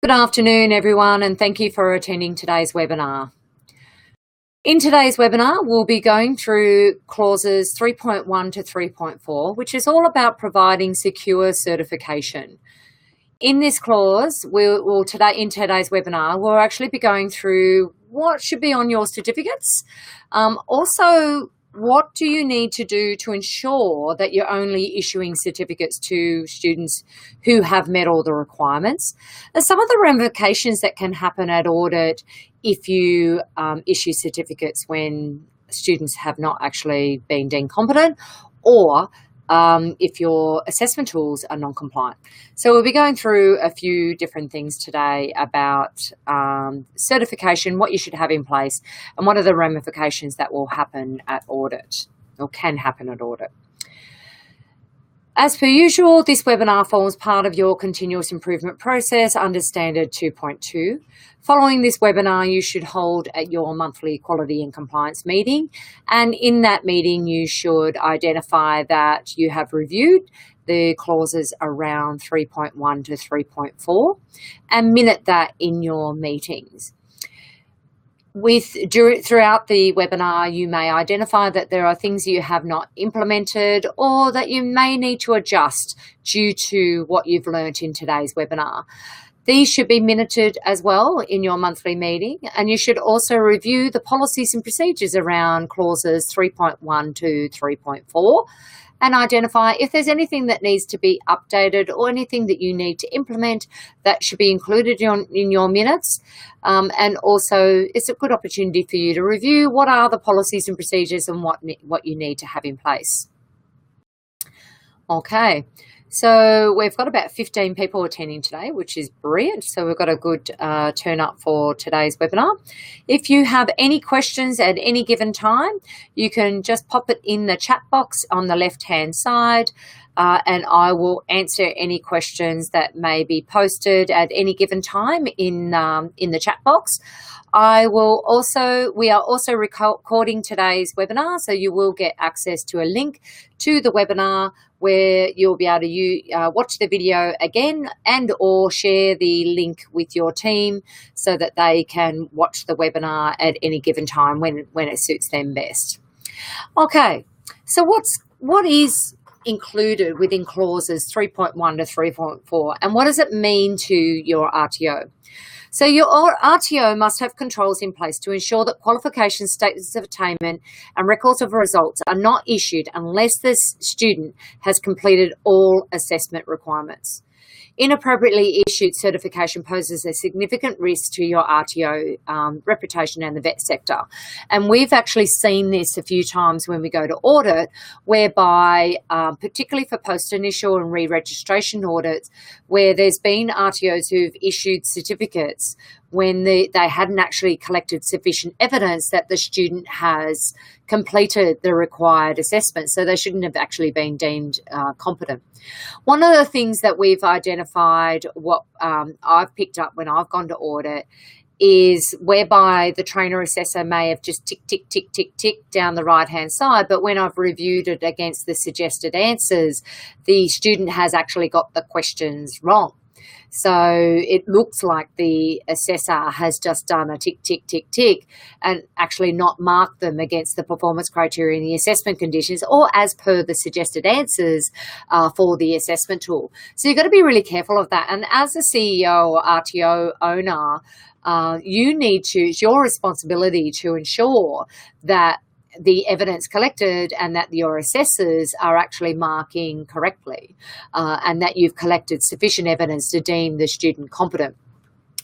Good afternoon, everyone, and thank you for attending today's webinar. In today's webinar, we'll be going through clauses 3.1 to 3.4, which is all about providing secure certification. In this clause, in today's webinar, we'll actually be going through what should be on your certificates. Also, what do you need to do to ensure that you're only issuing certificates to students who have met all the requirements? And some of the ramifications that can happen at audit if you issue certificates when students have not actually been deemed competent, or if your assessment tools are non-compliant. So we'll be going through a few different things today about certification, what you should have in place, and what are the ramifications that will happen at audit or can happen at audit. As per usual, this webinar forms part of your continuous improvement process under Standard 2.2. Following this webinar, you should hold at your monthly quality and compliance meeting. And in that meeting, you should identify that you have reviewed the clauses around 3.1 to 3.4 and minute that in your meetings. Throughout the webinar, you may identify that there are things you have not implemented or that you may need to adjust due to what you've learnt in today's webinar. These should be minuted as well in your monthly meeting, and you should also review the policies and procedures around clauses 3.1 to 3.4 and identify if there's anything that needs to be updated or anything that you need to implement that should be included in your minutes. And also, it's a good opportunity for you to review what are the policies and procedures and what you need to have in place. Okay. So we've got about 15 people attending today, which is brilliant. So we've got a good turn up for today's webinar. If you have any questions at any given time, you can just pop it in the chat box on the left-hand side, and I will answer any questions that may be posted at any given time in the chat box. We are also recording today's webinar, so you will get access to a link to the webinar where you'll be able to watch the video again and or share the link with your team so that they can watch the webinar at any given time when it suits them best. Okay, so what is included within clauses 3.1 to 3.4 and what does it mean to your RTO? So your RTO must have controls in place to ensure that qualification statements of attainment and records of results are not issued unless the student has completed all assessment requirements. Inappropriately issued certification poses a significant risk to your RTO reputation and the vet sector. And we've actually seen this a few times when we go to audit, whereby, particularly for post-initial and re-registration audits, where there's been RTOs who've issued certificates when they hadn't actually collected sufficient evidence that the student has completed the required assessment, so they shouldn't have actually been deemed competent. One of the things that we've identified, what I've picked up when I've gone to audit, is whereby the trainer assessor may have just tick, tick, tick, tick, tick down the right-hand side, but when I've reviewed it against the suggested answers, the student has actually got the questions wrong. So it looks like the assessor has just done a tick, tick, tick, tick and actually not marked them against the performance criteria and the assessment conditions or as per the suggested answers for the assessment tool. So you've got to be really careful of that. And as a CEO or RTO owner, it's your responsibility to ensure that the evidence collected and that your assessors are actually marking correctly and that you've collected sufficient evidence to deem the student competent.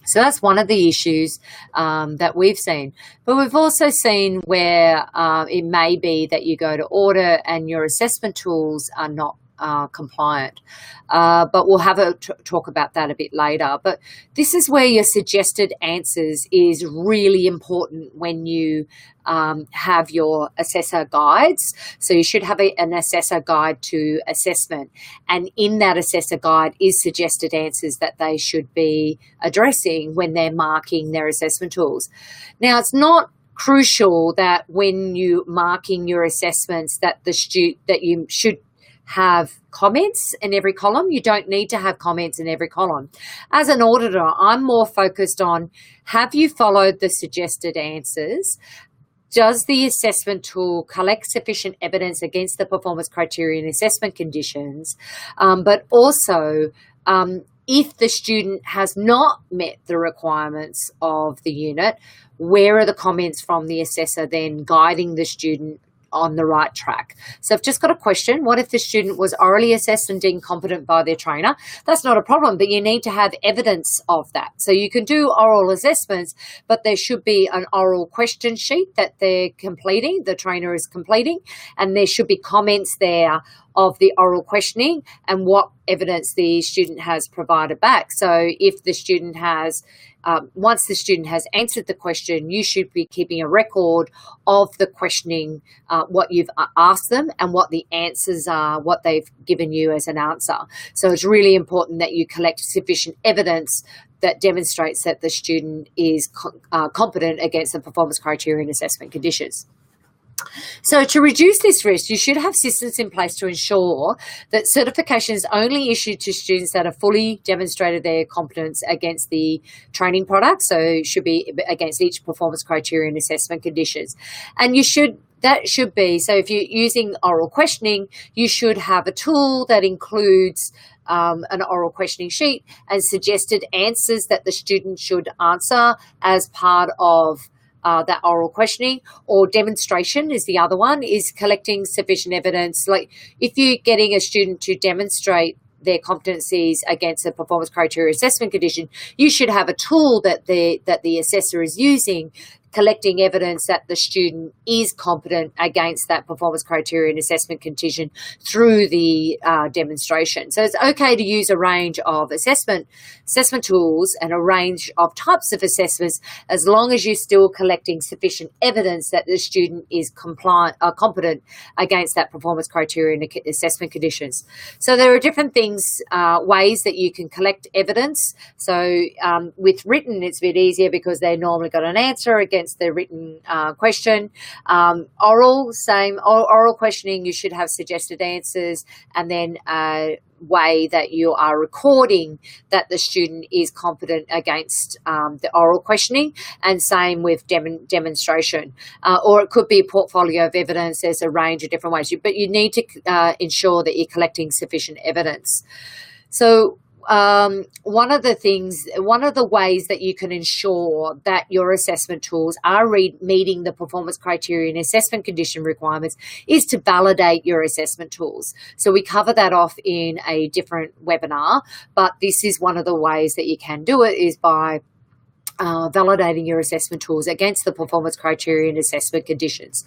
So that's one of the issues that we've seen. But we've also seen where it may be that you go to audit and your assessment tools are not compliant. But we'll have a talk about that a bit later. But this is where your suggested answers is really important when you have your assessor guides. So you should have an assessor guide to assessment. And in that assessor guide is suggested answers that they should be addressing when they're marking their assessment tools. Now, it's not crucial that when you marking your assessments that you should have comments in every column. You don't need to have comments in every column. As an auditor, I'm more focused on, have you followed the suggested answers? Does the assessment tool collect sufficient evidence against the performance criteria and assessment conditions? But also, if the student has not met the requirements of the unit, where are the comments from the assessor then guiding the student on the right track? So I've just got a question. What if the student was orally assessed and deemed competent by their trainer? That's not a problem, but you need to have evidence of that. So you can do oral assessments, but there should be an oral question sheet that they're completing, the trainer is completing, and there should be comments there of the oral questioning and what evidence the student has provided back. So if the student has once the student has answered the question, you should be keeping a record of the questioning, what you've asked them and what the answers are, what they've given you as an answer. So it's really important that you collect sufficient evidence that demonstrates that the student is competent against the performance criteria and assessment conditions. So to reduce this risk, you should have systems in place to ensure that certification is only issued to students that have fully demonstrated their competence against the training product. So it should be against each performance criteria and assessment conditions. And that should be, so if you're using oral questioning, you should have a tool that includes an oral questioning sheet and suggested answers that the student should answer as part of that oral questioning. Or demonstration is the other one, is collecting sufficient evidence. Like if you're getting a student to demonstrate their competencies against a performance criteria assessment condition, you should have a tool that the assessor is using, collecting evidence that the student is competent against that performance criteria and assessment condition through the demonstration. So it's okay to use a range of assessment tools and a range of types of assessments, as long as you're still collecting sufficient evidence that the student is competent against that performance criteria and assessment conditions. So there are different things, ways that you can collect evidence. So with written, it's a bit easier because they normally got an answer against the written question. Oral, same. Oral questioning, you should have suggested answers, and then way that you are recording that the student is competent against the oral questioning, and same with demonstration. Or it could be a portfolio of evidence. There's a range of different ways, but you need to ensure that you're collecting sufficient evidence. So one of the ways that you can ensure that your assessment tools are meeting the performance criteria and assessment condition requirements is to validate your assessment tools. So we cover that off in a different webinar, but this is one of the ways that you can do it, is by validating your assessment tools against the performance criteria and assessment conditions.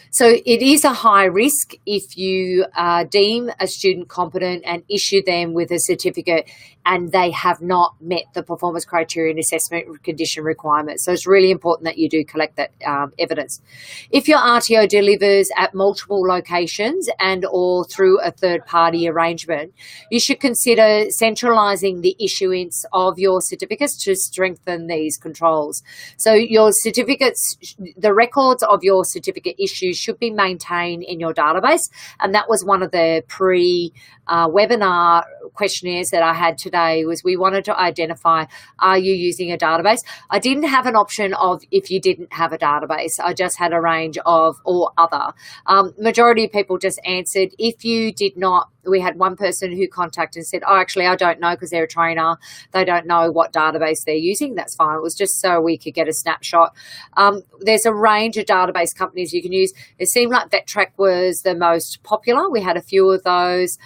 So it is a high risk if you deem a student competent and issue them with a certificate and they have not met the performance criteria and assessment condition requirements. So it's really important that you do collect that evidence. If your RTO delivers at multiple locations and or through a third-party arrangement, you should consider centralising the issuance of your certificates to strengthen these controls. So your certificates, the records of your certificate issues should be maintained in your database, and that was one of the webinar questionnaires that I had today. Was we wanted to identify, are you using a database? I didn't have an option of if you didn't have a database. I just had a range of or other. Majority of people just answered if you did not. We had one person who contacted and said, oh, actually, I don't know because they're a trainer. They don't know what database they're using. That's fine. It was just so we could get a snapshot. There's a range of database companies you can use. It seemed like VetTrack was the most popular. We had a few of those.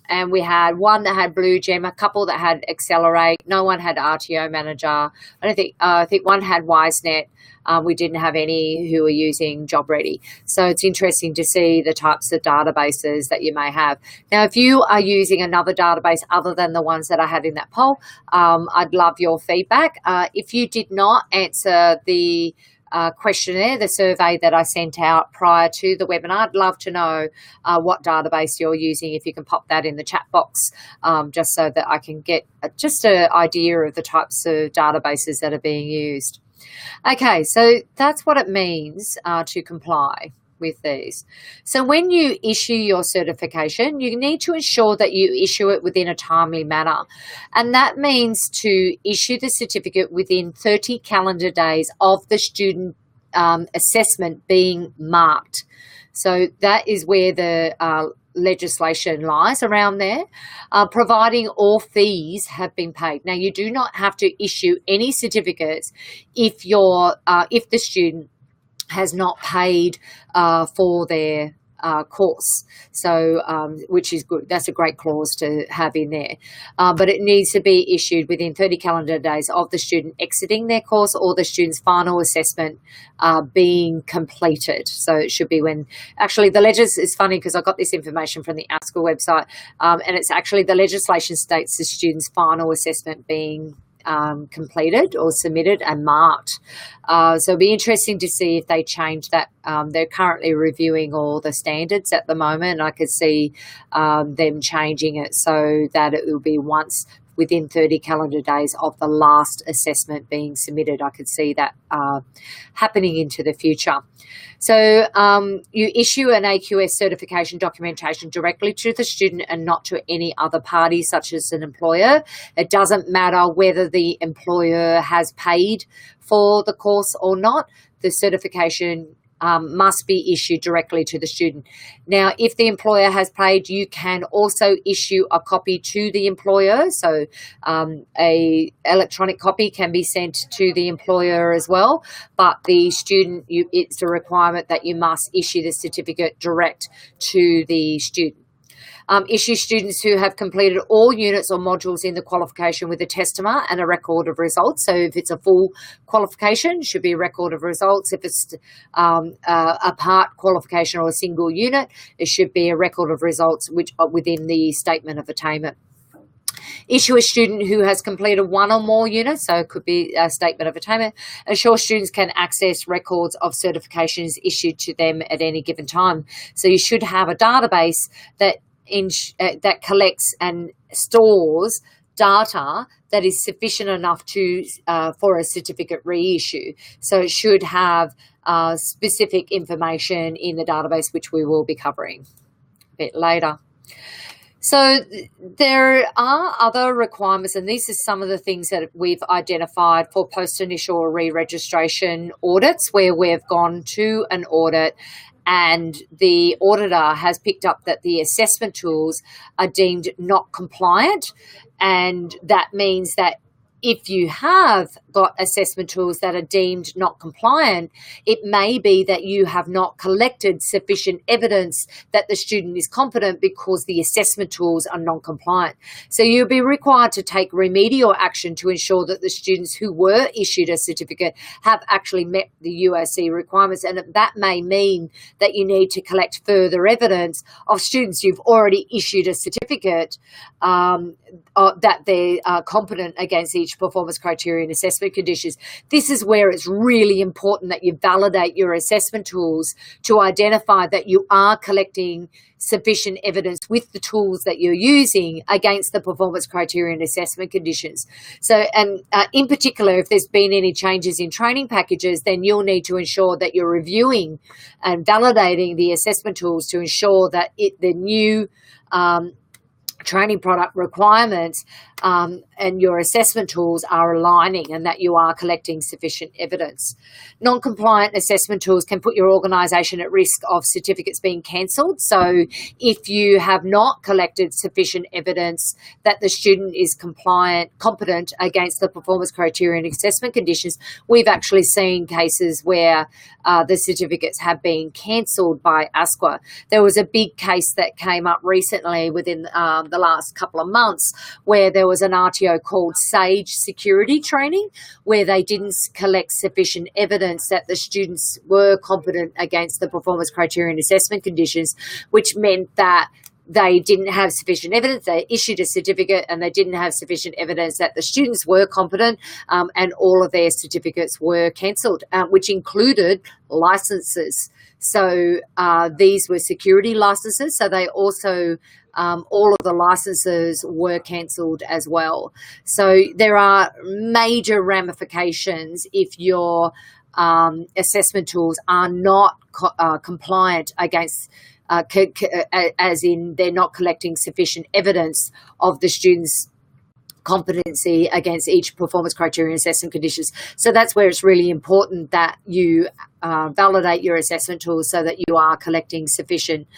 And we had one that had Blue Gem, a couple that had Accelerate. No one had RTO Manager. I think one had WiseNet. We didn't have any who were using Job Ready. So it's interesting to see the types of databases that you may have. Now, if you are using another database other than the ones that I had in that poll, I'd love your feedback. If you did not answer the questionnaire, the survey that I sent out prior to the webinar, I'd love to know what database you're using. If you can pop that in the chat box, just so that I can get just an idea of the types of databases that are being used. Okay, so that's what it means to comply. with these. So when you issue your certification, you need to ensure that you issue it within a timely manner. And that means to issue the certificate within 30 calendar days of the student assessment being marked. So that is where the legislation lies around there, providing all fees have been paid. Now, you do not have to issue any certificates if the student has not paid for their course. So, which is good. That's a great clause to have in there. But it needs to be issued within 30 calendar days of the student exiting their course or the student's final assessment being completed. So it should be when, actually it's funny because I got this information from the ASCA website, and it's actually the legislation states the student's final assessment being completed or submitted and marked. So it'll be interesting to see if they change that. They're currently reviewing all the standards at the moment. I could see them changing it so that it will be once within 30 calendar days of the last assessment being submitted. I could see that happening into the future. So you issue an AQS certification documentation directly to the student and not to any other party, such as an employer. It doesn't matter whether the employer has paid for the course or not. The certification must be issued directly to the student. Now, if the employer has paid, you can also issue a copy to the employer. So a electronic copy can be sent to the employer as well. But the student, it's a requirement that you must issue the certificate direct to the student. Issue students who have completed all units or modules in the qualification with a testament and a record of results. So if it's a full qualification, it should be a record of results. If it's a part qualification or a single unit, it should be a record of results which are within the statement of attainment. Issue a student who has completed one or more units, so it could be a statement of attainment. Ensure students can access records of certifications issued to them at any given time. So you should have a database that collects and stores data that is sufficient enough for a certificate reissue. So it should have specific information in the database, which we will be covering a bit later. So there are other requirements, and these are some of the things that we've identified for post-initial or re-registration audits, where we've gone to an audit and the auditor has picked up that the assessment tools are deemed not compliant. And that means that if you have got assessment tools that are deemed not compliant, it may be that you have not collected sufficient evidence that the student is competent because the assessment tools are non-compliant. So you'll be required to take remedial action to ensure that the students who were issued a certificate have actually met the USC requirements. And that may mean that you need to collect further evidence of students you've already issued a certificate that they are competent against each performance criteria and assessment conditions. This is where it's really important that you validate your assessment tools to identify that you are collecting sufficient evidence with the tools that you're using against the performance criteria and assessment conditions. So, and in particular, if there's been any changes in training packages, then you'll need to ensure that you're reviewing and validating the assessment tools to ensure that the new training product requirements and your assessment tools are aligning and that you are collecting sufficient evidence. Non-compliant assessment tools can put your organisation at risk of certificates being cancelled. So if you have not collected sufficient evidence that the student is competent against the performance criteria and assessment conditions, we've actually seen cases where the certificates have been cancelled by ASQA. There was a big case that came up recently within the last couple of months where there was an RTO called SAGE security training where they didn't collect sufficient evidence that the students were competent against the performance criteria and assessment conditions, which meant that they didn't have sufficient evidence. They issued a certificate and they didn't have sufficient evidence that the students were competent, and all of their certificates were cancelled, which included licenses. So these were security licenses. So they also, all of the licenses were cancelled as well. So there are major ramifications if you're assessment tools are not compliant against, as in they're not collecting sufficient evidence of the students' competency against each performance criteria and assessment conditions. So that's where it's really important that you validate your assessment tools so that you are collecting sufficient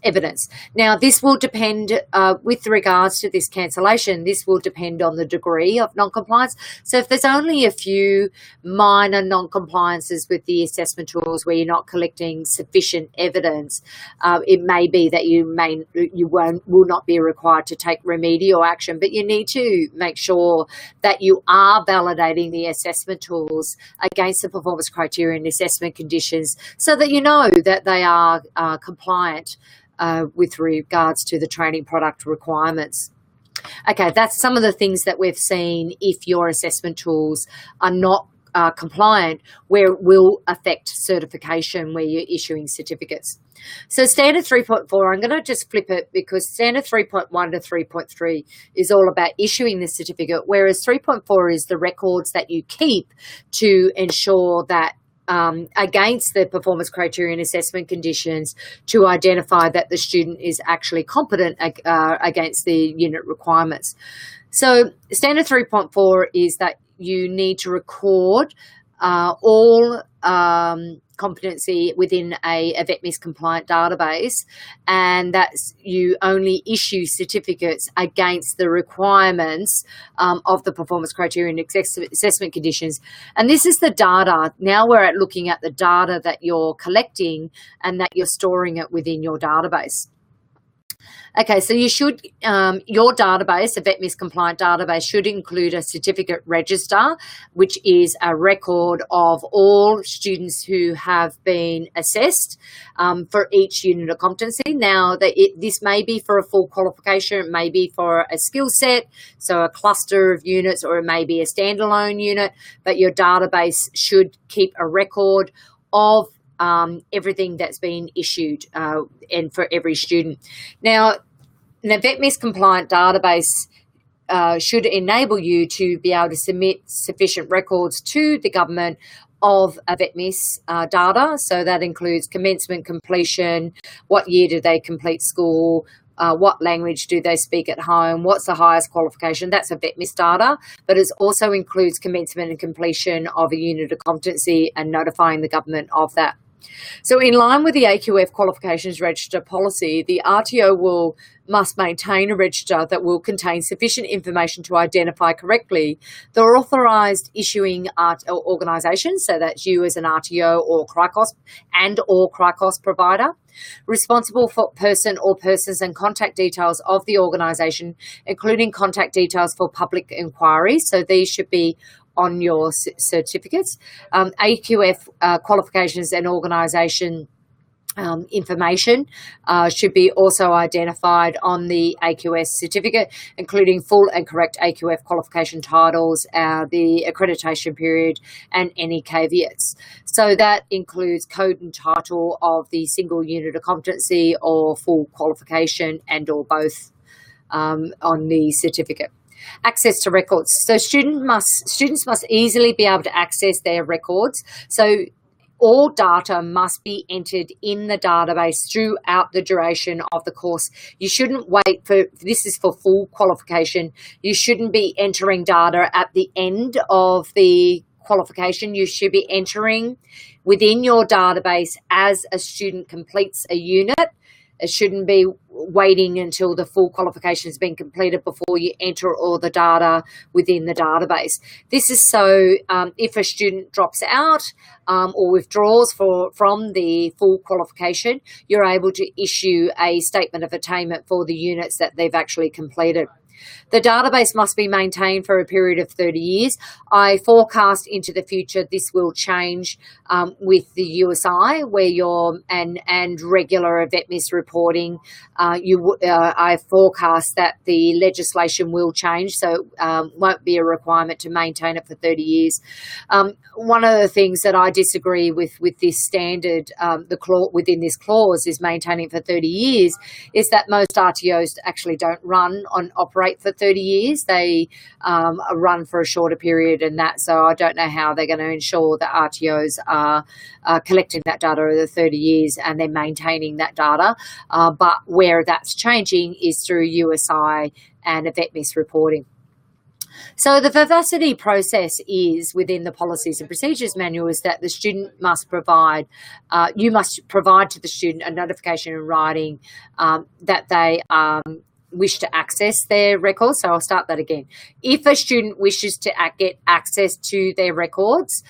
evidence. Now, this will depend, with regards to this cancellation, this will depend on the degree of non-compliance. So if there's only a few minor non-compliances with the assessment tools where you're not collecting sufficient evidence, it may be that you will not be required to take remedial action, but you need to make sure that you are validating the assessment tools against the performance criteria and assessment conditions so that you know that they are compliant with regards to the training product requirements. Okay, that's some of the things that we've seen if your assessment tools are not compliant, where it will affect certification where you're issuing certificates. So standard 3.4, I'm going to just flip it because standard 3.1 to 3.3 is all about issuing the certificate, whereas 3.4 is the records that you keep to ensure that against the performance criteria and assessment conditions to identify that the student is actually competent against the unit requirements. So standard 3.4 is that you need to record all competency within a VETMIS compliant database, and that's you only issue certificates against the requirements of the performance criteria and assessment conditions. And this is the data. Now we're looking at the data that you're collecting and that you're storing it within your database. Okay, so you should, your database, a VETMIS compliant database, should include a certificate register, which is a record of all students who have been assessed for each unit of competency. Now, this may be for a full qualification, it may be for a skill set, so a cluster of units, or it may be a standalone unit, but your database should keep a record of everything that's been issued and for every student. Now, the VETMIS compliant database should enable you to be able to submit sufficient records to the government of a VETMIS data. So that includes commencement, completion, what year did they complete school, what language do they speak at home, what's the highest qualification. That's a VETMIS data, but it also includes commencement and completion of a unit of competency and notifying the government of that. So in line with the AQF qualifications register policy, the RTO must maintain a register that will contain sufficient information to identify correctly the authorised issuing organisation, so that's you as an RTO or CRICOS provider, responsible for person or persons and contact details of the organisation, including contact details for public inquiries. So these should be on your certificates. AQF qualifications and organisation information should be also identified on the AQS certificate, including full and correct AQF qualification titles, the accreditation period, and any caveats. So that includes code and title of the single unit of competency or full qualification and or both on the certificate. Access to records. So students must easily be able to access their records. So all data must be entered in the database throughout the duration of the course. You shouldn't wait for, this is for full qualification, you shouldn't be entering data at the end of the qualification. You should be entering within your database as a student completes a unit. It shouldn't be waiting until the full qualification has been completed before you enter all the data within the database. This is so if a student drops out or withdraws from the full qualification, you're able to issue a statement of attainment for the units that they've actually completed. The database must be maintained for a period of 30 years. I forecast into the future this will change with the USI, where and regular VETMIS reporting. I forecast that the legislation will change, so won't be a requirement to maintain it for 30 years. One of the things that I disagree with this standard, within this clause is maintaining for 30 years, is that most RTOs actually don't operate operate for 30 years. They run for a shorter period and that. So I don't know how they're going to ensure that RTOs are collecting that data over the 30 years and they're maintaining that data. But where that's changing is through USI and event misreporting. So the Vivacity process is within the policies and procedures manual is that the student must provide, you must provide to the student a notification in writing that they wish to access their records. So I'll start that again. If a student wishes to get access to their records,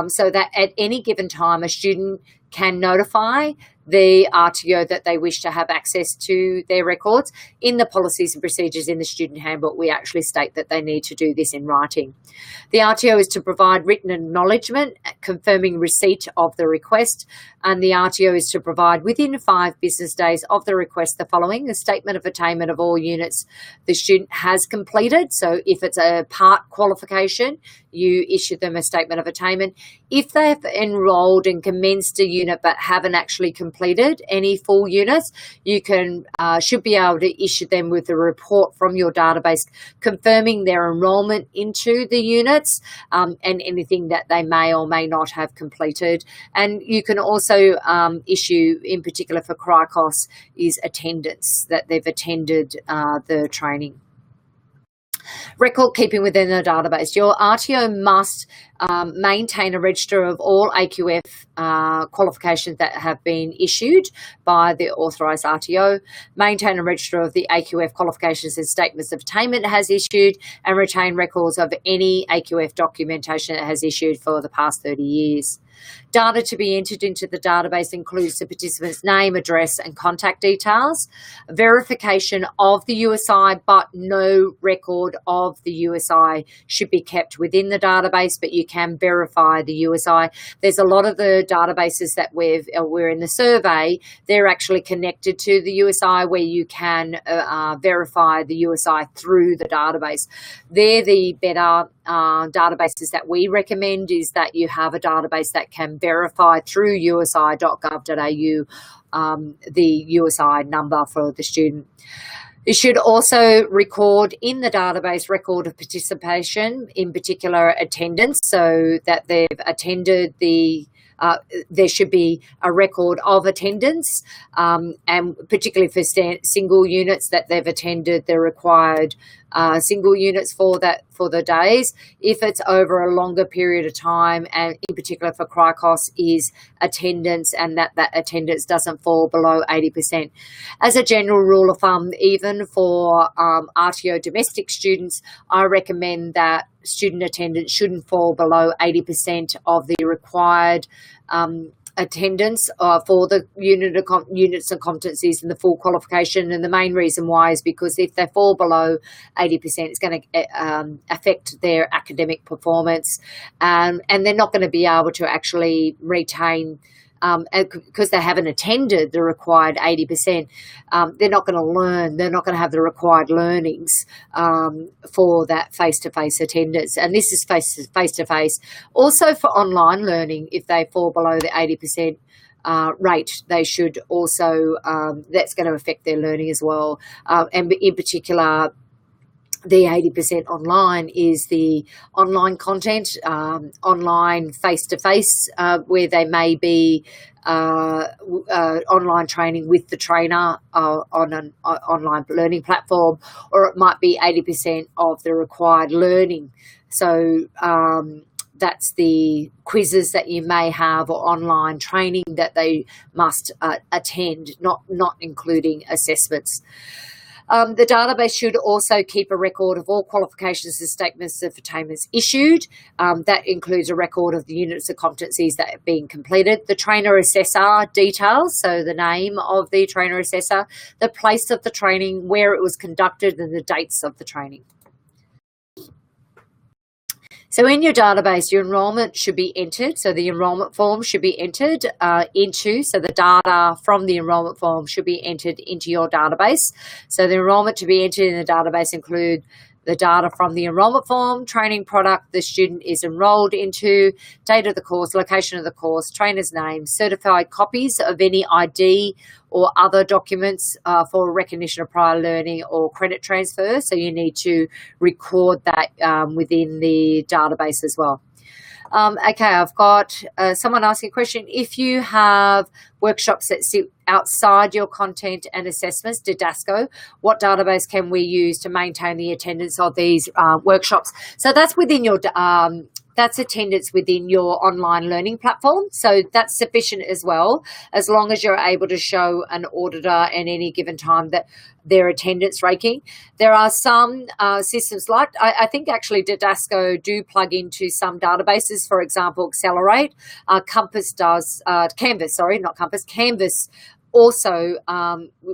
so that at any given time a student can notify the RTO that they wish to have access to their records. In the policies and procedures in the student handbook, we actually state that they need to do this in writing. The RTO is to provide written acknowledgement confirming receipt of the request, and the RTO is to provide within 5 business days of the request the following: a statement of attainment of all units the student has completed. So if it's a part qualification, you issue them a statement of attainment. If they've enrolled and commenced a unit but haven't actually completed any full units, you should be able to issue them with a report from your database confirming their enrolment into the units and anything that they may or may not have completed. And you can also issue, in particular for CRICOS, is attendance, that they've attended the training. Record keeping within the database. Your RTO must maintain a register of all AQF qualifications that have been issued by the authorised RTO, maintain a register of the AQF qualifications and statements of attainment it has issued, and retain records of any AQF documentation it has issued for the past 30 years. Data to be entered into the database includes the participant's name, address, and contact details, verification of the USI, but no record of the USI should be kept within the database, but you can verify the USI. There's a lot of the databases that we're in the survey, they're actually connected to the USI where you can verify the USI through the database. They're the better databases that we recommend, is that you have a database that can verify through usi.gov.au the USI number for the student. You should also record in the database record of participation, in particular attendance, so that they've attended the there should be a record of attendance, and particularly for single units, that they've attended the required single units for the days. If it's over a longer period of time, and in particular for CRICOS, is attendance, and that attendance doesn't fall below 80%. As a general rule of thumb, even for RTO domestic students, I recommend that student attendance shouldn't fall below 80% of the required attendance for the units and competencies and the full qualification. And the main reason why is because if they fall below 80%, it's going to affect their academic performance, and they're not going to be able to actually retain, because they haven't attended the required 80%, they're not going to learn, they're not going to have the required learnings for that face-to-face attendance. And this is face-to-face. Also for online learning, if they fall below the 80% rate, they should also, that's going to affect their learning as well. And in particular, the 80% online is the online content, online face-to-face, where they may be online training with the trainer on an online learning platform, or it might be 80% of the required learning. So that's the quizzes that you may have, or online training that they must attend, not including assessments. The database should also keep a record of all qualifications and statements of attainments issued. That includes a record of the units of competencies that have been completed, the trainer assessor details, so the name of the trainer assessor, the place of the training, where it was conducted, and the dates of the training. So in your database, your enrolment should be entered. So the enrolment form should be entered so the data from the enrolment form should be entered into your database. So the enrolment to be entered in the database include the data from the enrolment form, training product the student is enrolled into, date of the course, location of the course, trainer's name, certified copies of any ID or other documents for recognition of prior learning or credit transfer. So you need to record that within the database as well. Okay, I've got someone asking a question. If you have workshops that sit outside your content and assessments, Didasco, what database can we use to maintain the attendance of these workshops? So that's within your that's attendance within your online learning platform. So that's sufficient as well, as long as you're able to show an auditor at any given time that their attendance ranking. There are some systems like, I think actually Didasco do plug into some databases, for example, Accelerate. Compass does, Canvas, sorry, not Compass, Canvas also,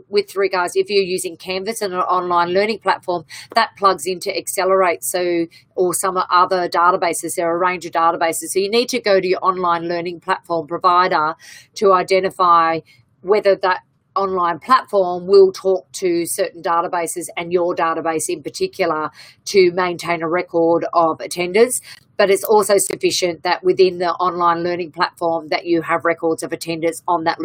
with regards, if you're using Canvas and an online learning platform, that plugs into Accelerate, so, or some other databases. There are a range of databases. So you need to go to your online learning platform provider to identify whether that online platform will talk to certain databases and your database in particular to maintain a record of attendance. But it's also sufficient that within the online learning platform that you have records of attendance on that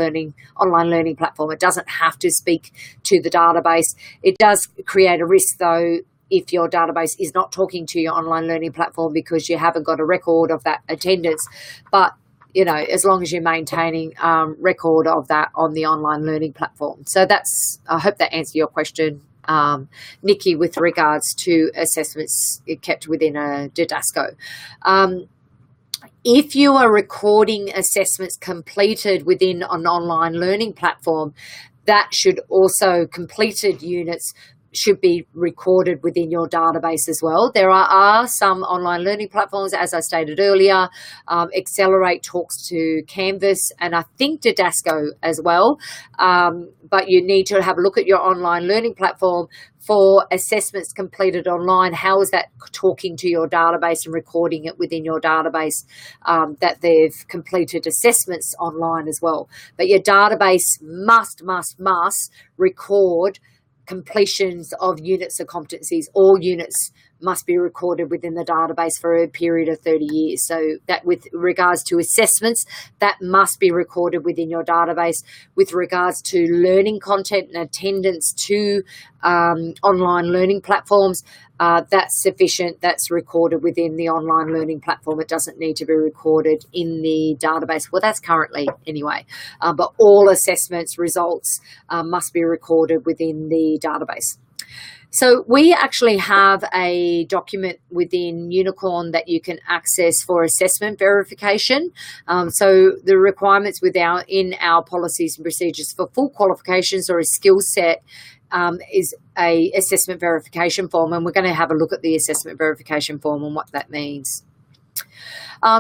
online learning platform. It doesn't have to speak to the database. It does create a risk though if your database is not talking to your online learning platform because you haven't got a record of that attendance. But you know, as long as you're maintaining record of that on the online learning platform. So that's, I hope that answered your question, Nikki, with regards to assessments kept within a Didasco. If you are recording assessments completed within an online learning platform, that should also, completed units should be recorded within your database as well. There are some online learning platforms, as I stated earlier. Accelerate talks to Canvas and I think Didasco as well. But you need to have a look at your online learning platform for assessments completed online. How is that talking to your database and recording it within your database that they've completed assessments online as well. But your database must record completions of units of competencies. All units must be recorded within the database for a period of 30 years. So that with regards to assessments, that must be recorded within your database. With regards to learning content and attendance to online learning platforms, that's sufficient. That's recorded within the online learning platform. It doesn't need to be recorded in the database. Well, that's currently anyway. But all assessments results must be recorded within the database. So we actually have a document within Unicorn that you can access for assessment verification. So the requirements in our policies and procedures for full qualifications or a skill set is a assessment verification form, and we're going to have a look at the assessment verification form and what that means.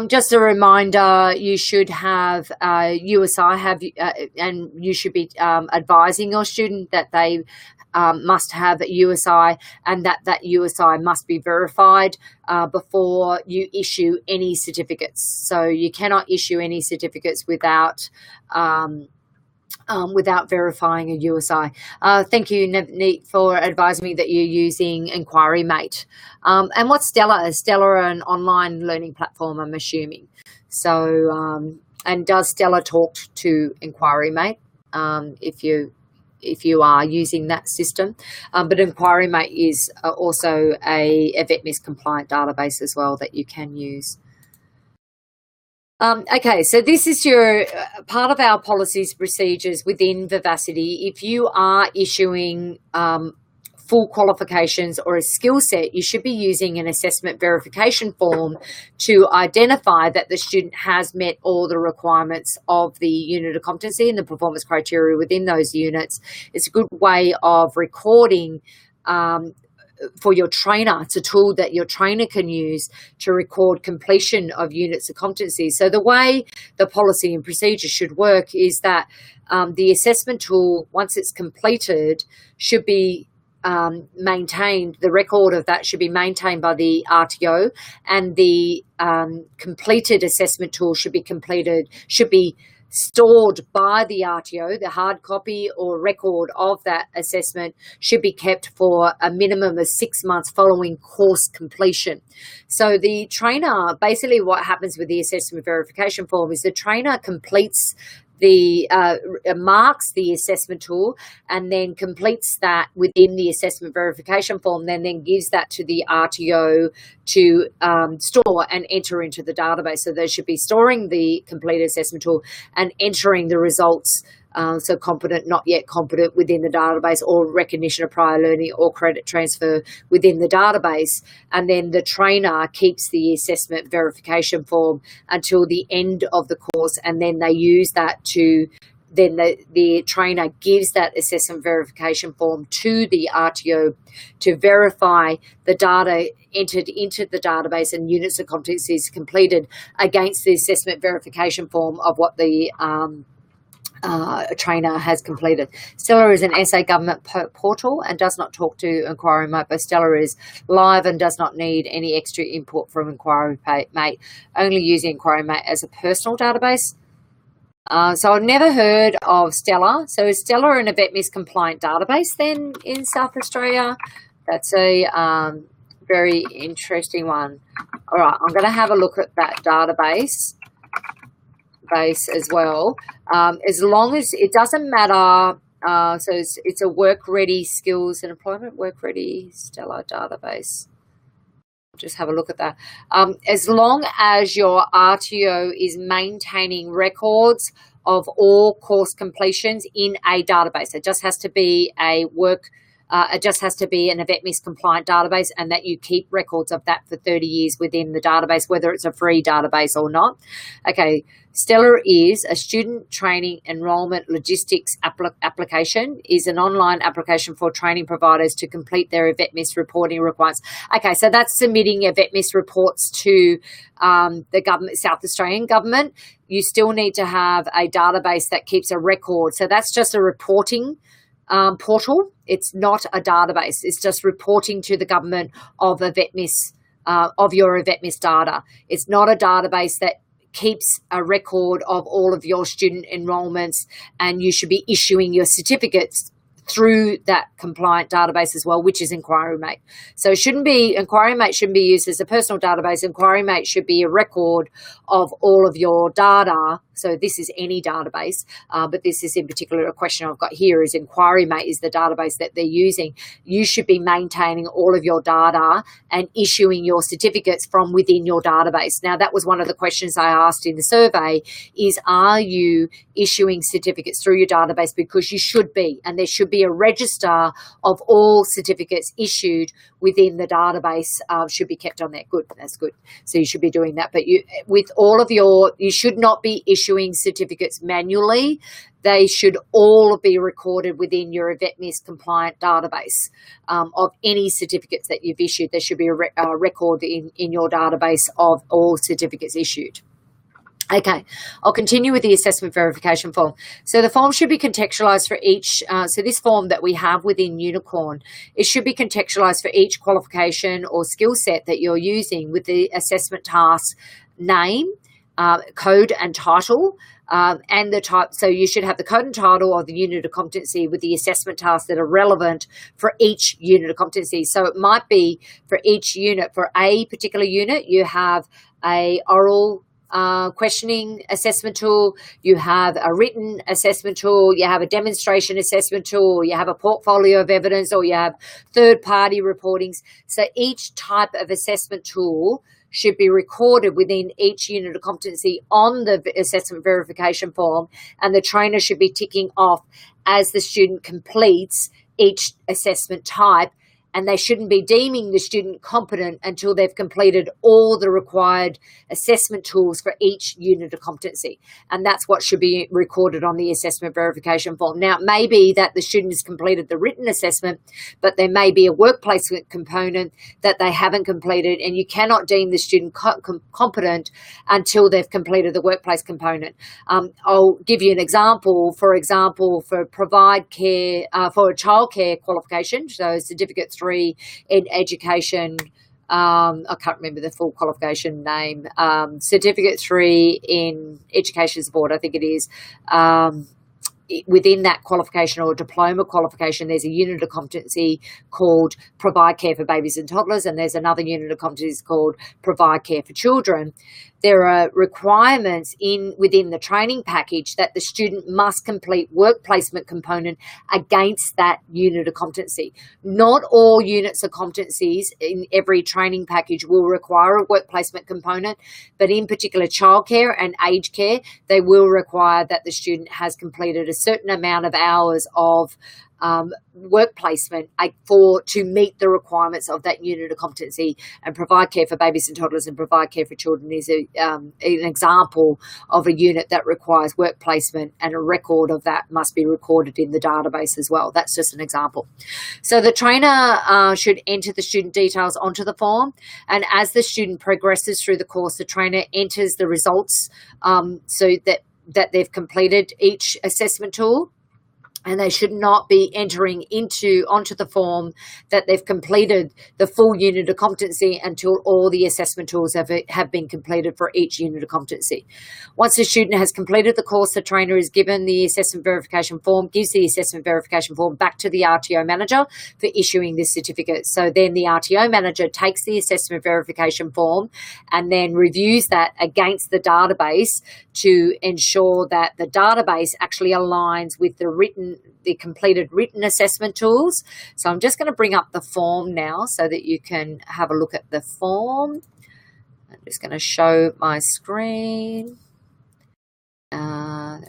Just a reminder, you should have USI and you should be advising your student that they must have a USI and that USI must be verified before you issue any certificates. So you cannot issue any certificates without verifying a USI. Thank you, Navneet, for advising me that you're using Inquiry Mate. And what's Stella? Is Stella an online learning platform, I'm assuming? So, and does Stella talk to Inquiry Mate if you are using that system? But Inquiry Mate is also a VETMIS compliant database as well that you can use. Okay, so this is your part of our policies procedures within Vivacity. If you are issuing full qualifications or a skill set, you should be using an assessment verification form to identify that the student has met all the requirements of the unit of competency and the performance criteria within those units. It's a good way of recording for your trainer. It's a tool that your trainer can use to record completion of units of competency. So the way the policy and procedure should work is that the assessment tool, once it's completed, should be maintained. The record of that should be maintained by the RTO, and the completed assessment tool should be stored by the RTO. The hard copy or record of that assessment should be kept for a minimum of 6 months following course completion. So the trainer, basically what happens with the assessment verification form is the trainer completes the marks the assessment tool and then completes that within the assessment verification form, then gives that to the RTO to store and enter into the database. So they should be storing the complete assessment tool and entering the results, so competent, not yet competent, within the database, or recognition of prior learning or credit transfer within the database. And then the trainer keeps the assessment verification form until the end of the course, and then they use that to, then the trainer gives that assessment verification form to the RTO to verify the data entered into the database and units of competencies completed against the assessment verification form of what the trainer has completed. Stellar is an SA government portal and does not talk to Inquiry Mate, but Stellar is live and does not need any extra input from Inquiry Mate, only using Inquiry Mate as a personal database. So I've never heard of Stellar. So is Stellar an VETMIS compliant database then in South Australia? That's a very interesting one. All right, I'm going to have a look at that database as well. As long as it doesn't matter, so it's a work ready skills and employment work ready Stellar database. Just have a look at that. As long as your RTO is maintaining records of all course completions in a database, it just has to be it just has to be an VETMIS compliant database, and that you keep records of that for 30 years within the database, whether it's a free database or not. Okay, Stellar is a student training enrollment logistics application, is an online application for training providers to complete their VETMIS reporting requirements. Okay, so that's submitting your VETMIS reports to the government, South Australian government. You still need to have a database that keeps a record. So that's just a reporting portal. It's not a database. It's just reporting to the government of a VETMIS, of your VETMIS data. It's not a database that keeps a record of all of your student enrollments, and you should be issuing your certificates through that compliant database as well, which is Inquiry Mate. So Inquiry Mate shouldn't be used as a personal database. Inquiry Mate should be a record of all of your data. So this is any database, but this is in particular a question I've got here is Inquiry Mate is the database that they're using. You should be maintaining all of your data and issuing your certificates from within your database. Now, that was one of the questions I asked in the survey is, are you issuing certificates through your database? Because you should be, and there should be a register of all certificates issued within the database, should be kept on there. Good, that's good. So you should be doing that. But you should not be issuing certificates manually. They should all be recorded within your VETMIS compliant database of any certificates that you've issued. There should be a record in your database of all certificates issued. Okay, I'll continue with the assessment verification form. So the form should be contextualized for each, so this form that we have within Unicorn, it should be contextualized for each qualification or skill set that you're using with the assessment task name, code and title, and the type. So you should have the code and title of the unit of competency with the assessment tasks that are relevant for each unit of competency. So it might be for each unit, for a particular unit, you have a oral questioning assessment tool, you have a written assessment tool, you have a demonstration assessment tool, you have a portfolio of evidence, or you have third-party reportings. So each type of assessment tool should be recorded within each unit of competency on the assessment verification form, and the trainer should be ticking off as the student completes each assessment type, and they shouldn't be deeming the student competent until they've completed all the required assessment tools for each unit of competency. And that's what should be recorded on the assessment verification form. Now, it may be that the student has completed the written assessment, but there may be a workplace component that they haven't completed, and you cannot deem the student competent until they've completed the workplace component. I'll give you an example. For example, for provide care, for a childcare qualification, so Certificate 3 in education, I can't remember the full qualification name, Certificate 3 in Education Support, I think it is. Within that qualification or diploma qualification, there's a unit of competency called Provide Care for Babies and Toddlers, and there's another unit of competency called Provide Care for Children. There are requirements within the training package that the student must complete work placement component against that unit of competency. Not all units of competencies in every training package will require a work placement component, but in particular childcare and aged care, they will require that the student has completed a certain amount of hours of work placement to meet the requirements of that unit of competency. And Provide Care for Babies and Toddlers and Provide Care for Children is an example of a unit that requires work placement, and a record of that must be recorded in the database as well. That's just an example. So the trainer should enter the student details onto the form, and as the student progresses through the course, the trainer enters the results so that they've completed each assessment tool. And they should not be entering onto the form that they've completed the full unit of competency until all the assessment tools have been completed for each unit of competency. Once the student has completed the course, the trainer is given the assessment verification form, gives the assessment verification form back to the RTO manager for issuing this certificate. So then the RTO manager takes the assessment verification form and then reviews that against the database to ensure that the database actually aligns with the completed written assessment tools. So I'm just going to bring up the form now so that you can have a look at the form. I'm just going to show my screen. And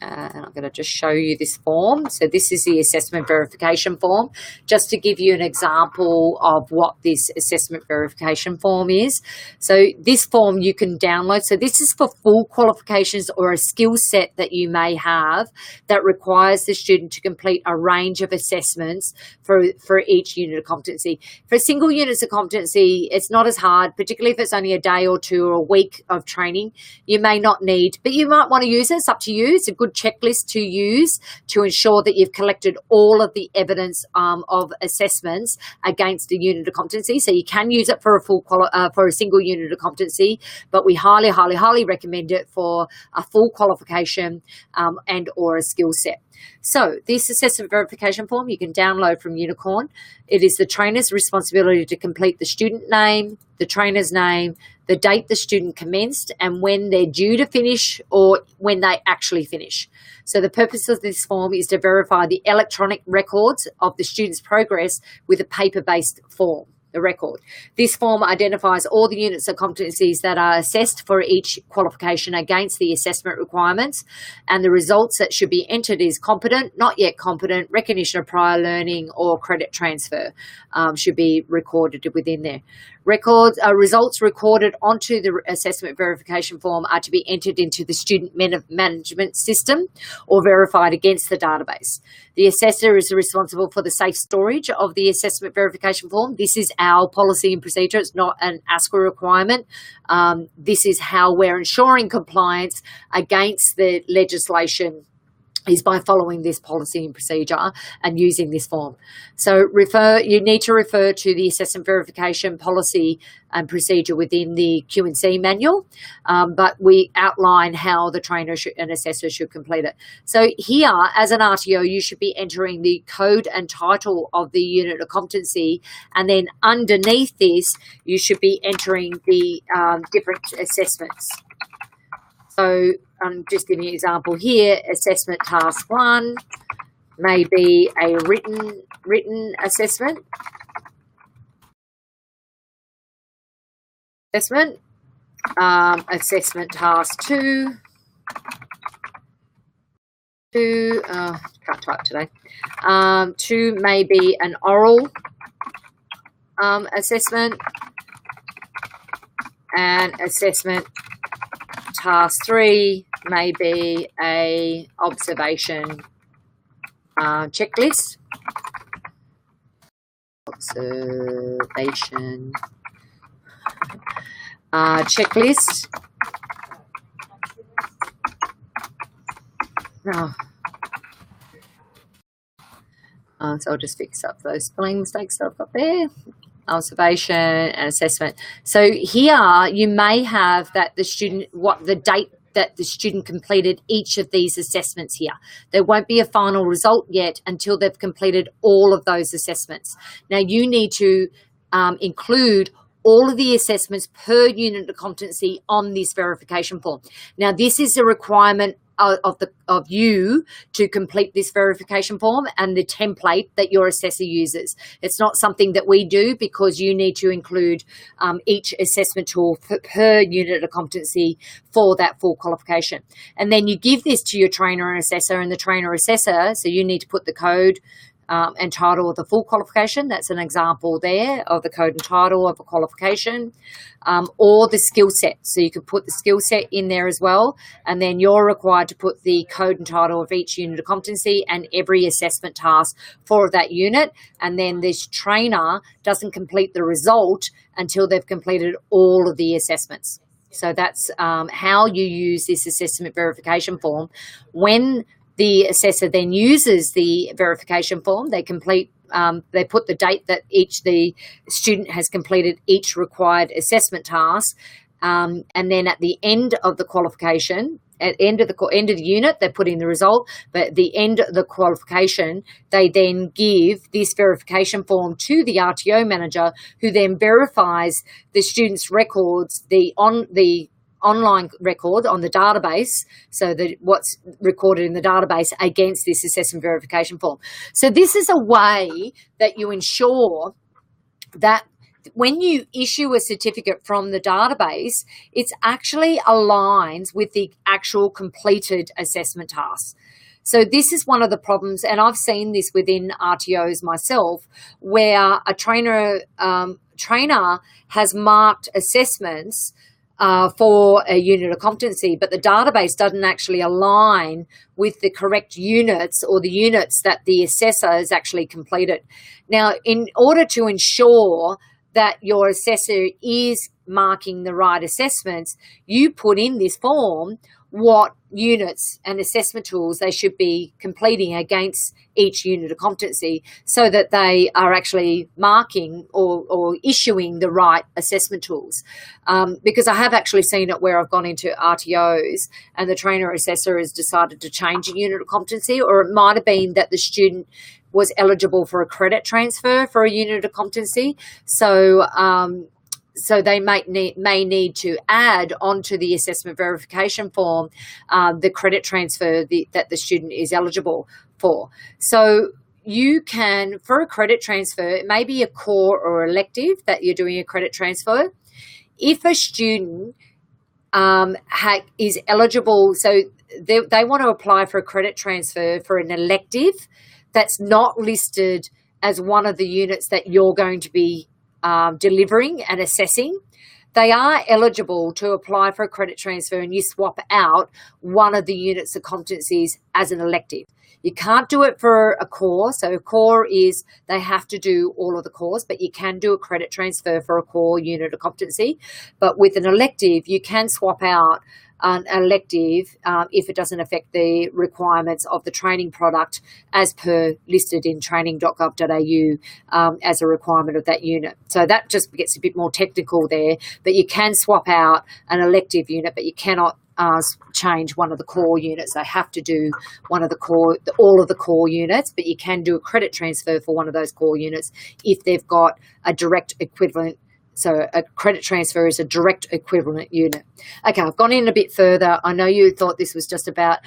I'm going to just show you this form. So this is the assessment verification form, just to give you an example of what this assessment verification form is. So this form you can download. So this is for full qualifications or a skill set that you may have that requires the student to complete a range of assessments for each unit of competency. For single units of competency, it's not as hard, particularly if it's only a day or two or a week of training. You may not need, but you might want to use it. It's up to you. It's a good checklist to use to ensure that you've collected all of the evidence of assessments against a unit of competency. So you can use it for a single unit of competency, but we highly, highly, highly recommend it for a full qualification and or a skill set. So this assessment verification form you can download from Unicorn. It is the trainer's responsibility to complete the student name, the trainer's name, the date the student commenced, and when they're due to finish or when they actually finish. So the purpose of this form is to verify the electronic records of the student's progress with a paper-based form. The record. This form identifies all the units of competencies that are assessed for each qualification against the assessment requirements, and the results that should be entered is competent, not yet competent, recognition of prior learning, or credit transfer should be recorded within there. Results recorded onto the assessment verification form are to be entered into the student management system or verified against the database. The assessor is responsible for the safe storage of the assessment verification form. This is our policy and procedure. It's not an ASQA requirement. This is how we're ensuring compliance against the legislation, is by following this policy and procedure and using this form. So you need to refer to the assessment verification policy and procedure within the Q&C manual, but we outline how the trainer and assessor should complete it. So here, as an RTO, you should be entering the code and title of the unit of competency, and then underneath this, you should be entering the different assessments. So I'm just giving you an example here. Assessment task 1 may be a written assessment. Assessment task 2. Can't type today. 2 may be an oral assessment, and assessment task 3 may be a observation checklist. Observation checklist. So I'll just fix up those spelling mistakes that I've got there. observation and assessment. So here you may have that the student, what the date that the student completed each of these assessments here. There won't be a final result yet until they've completed all of those assessments. Now you need to include all of the assessments per unit of competency on this verification form. Now this is a requirement of you to complete this verification form and the template that your assessor uses. It's not something that we do, because you need to include each assessment tool per unit of competency for that full qualification. And then you give this to your trainer and assessor, and the trainer assessor, so you need to put the code and title of the full qualification. That's an example there of the code and title of a qualification, or the skill set. So you could put the skill set in there as well, and then you're required to put the code and title of each unit of competency and every assessment task for that unit. And then this trainer doesn't complete the result until they've completed all of the assessments. So that's how you use this assessment verification form. When the assessor then uses the verification form, they put the date that the student has completed each required assessment task, and then at the end of the qualification, at the end of the unit, they put in the result, but at the end of the qualification, they then give this verification form to the RTO manager, who then verifies the student's records, the online record on the database, so that what's recorded in the database against this assessment verification form. So this is a way that you ensure that when you issue a certificate from the database, it's actually aligns with the actual completed assessment tasks. So this is one of the problems, and I've seen this within RTOs myself, where a trainer has marked assessments for a unit of competency, but the database doesn't actually align with the correct units or the units that the assessor has actually completed. Now, in order to ensure that your assessor is marking the right assessments, you put in this form what units and assessment tools they should be completing against each unit of competency, so that they are actually marking or issuing the right assessment tools. Because I have actually seen it where I've gone into RTOs and the trainer assessor has decided to change a unit of competency, or it might have been that the student was eligible for a credit transfer for a unit of competency. So they may need to add onto the assessment verification form the credit transfer that the student is eligible for. So you can, for a credit transfer, it may be a core or elective that you're doing a credit transfer. If a student is eligible, so they want to apply for a credit transfer for an elective that's not listed as one of the units that you're going to be delivering and assessing, they are eligible to apply for a credit transfer, and you swap out one of the units of competencies as an elective. You can't do it for a core. So a core is they have to do all of the cores, but you can do a credit transfer for a core unit of competency. But with an elective, you can swap out an elective if it doesn't affect the requirements of the training product as per listed in training.gov.au as a requirement of that unit. So that just gets a bit more technical there, but you can swap out an elective unit, but you cannot change one of the core units. They have to do one of the core, all of the core units, but you can do a credit transfer for one of those core units if they've got a direct equivalent. So a credit transfer is a direct equivalent unit. Okay, I've gone in a bit further. I know you thought this was just about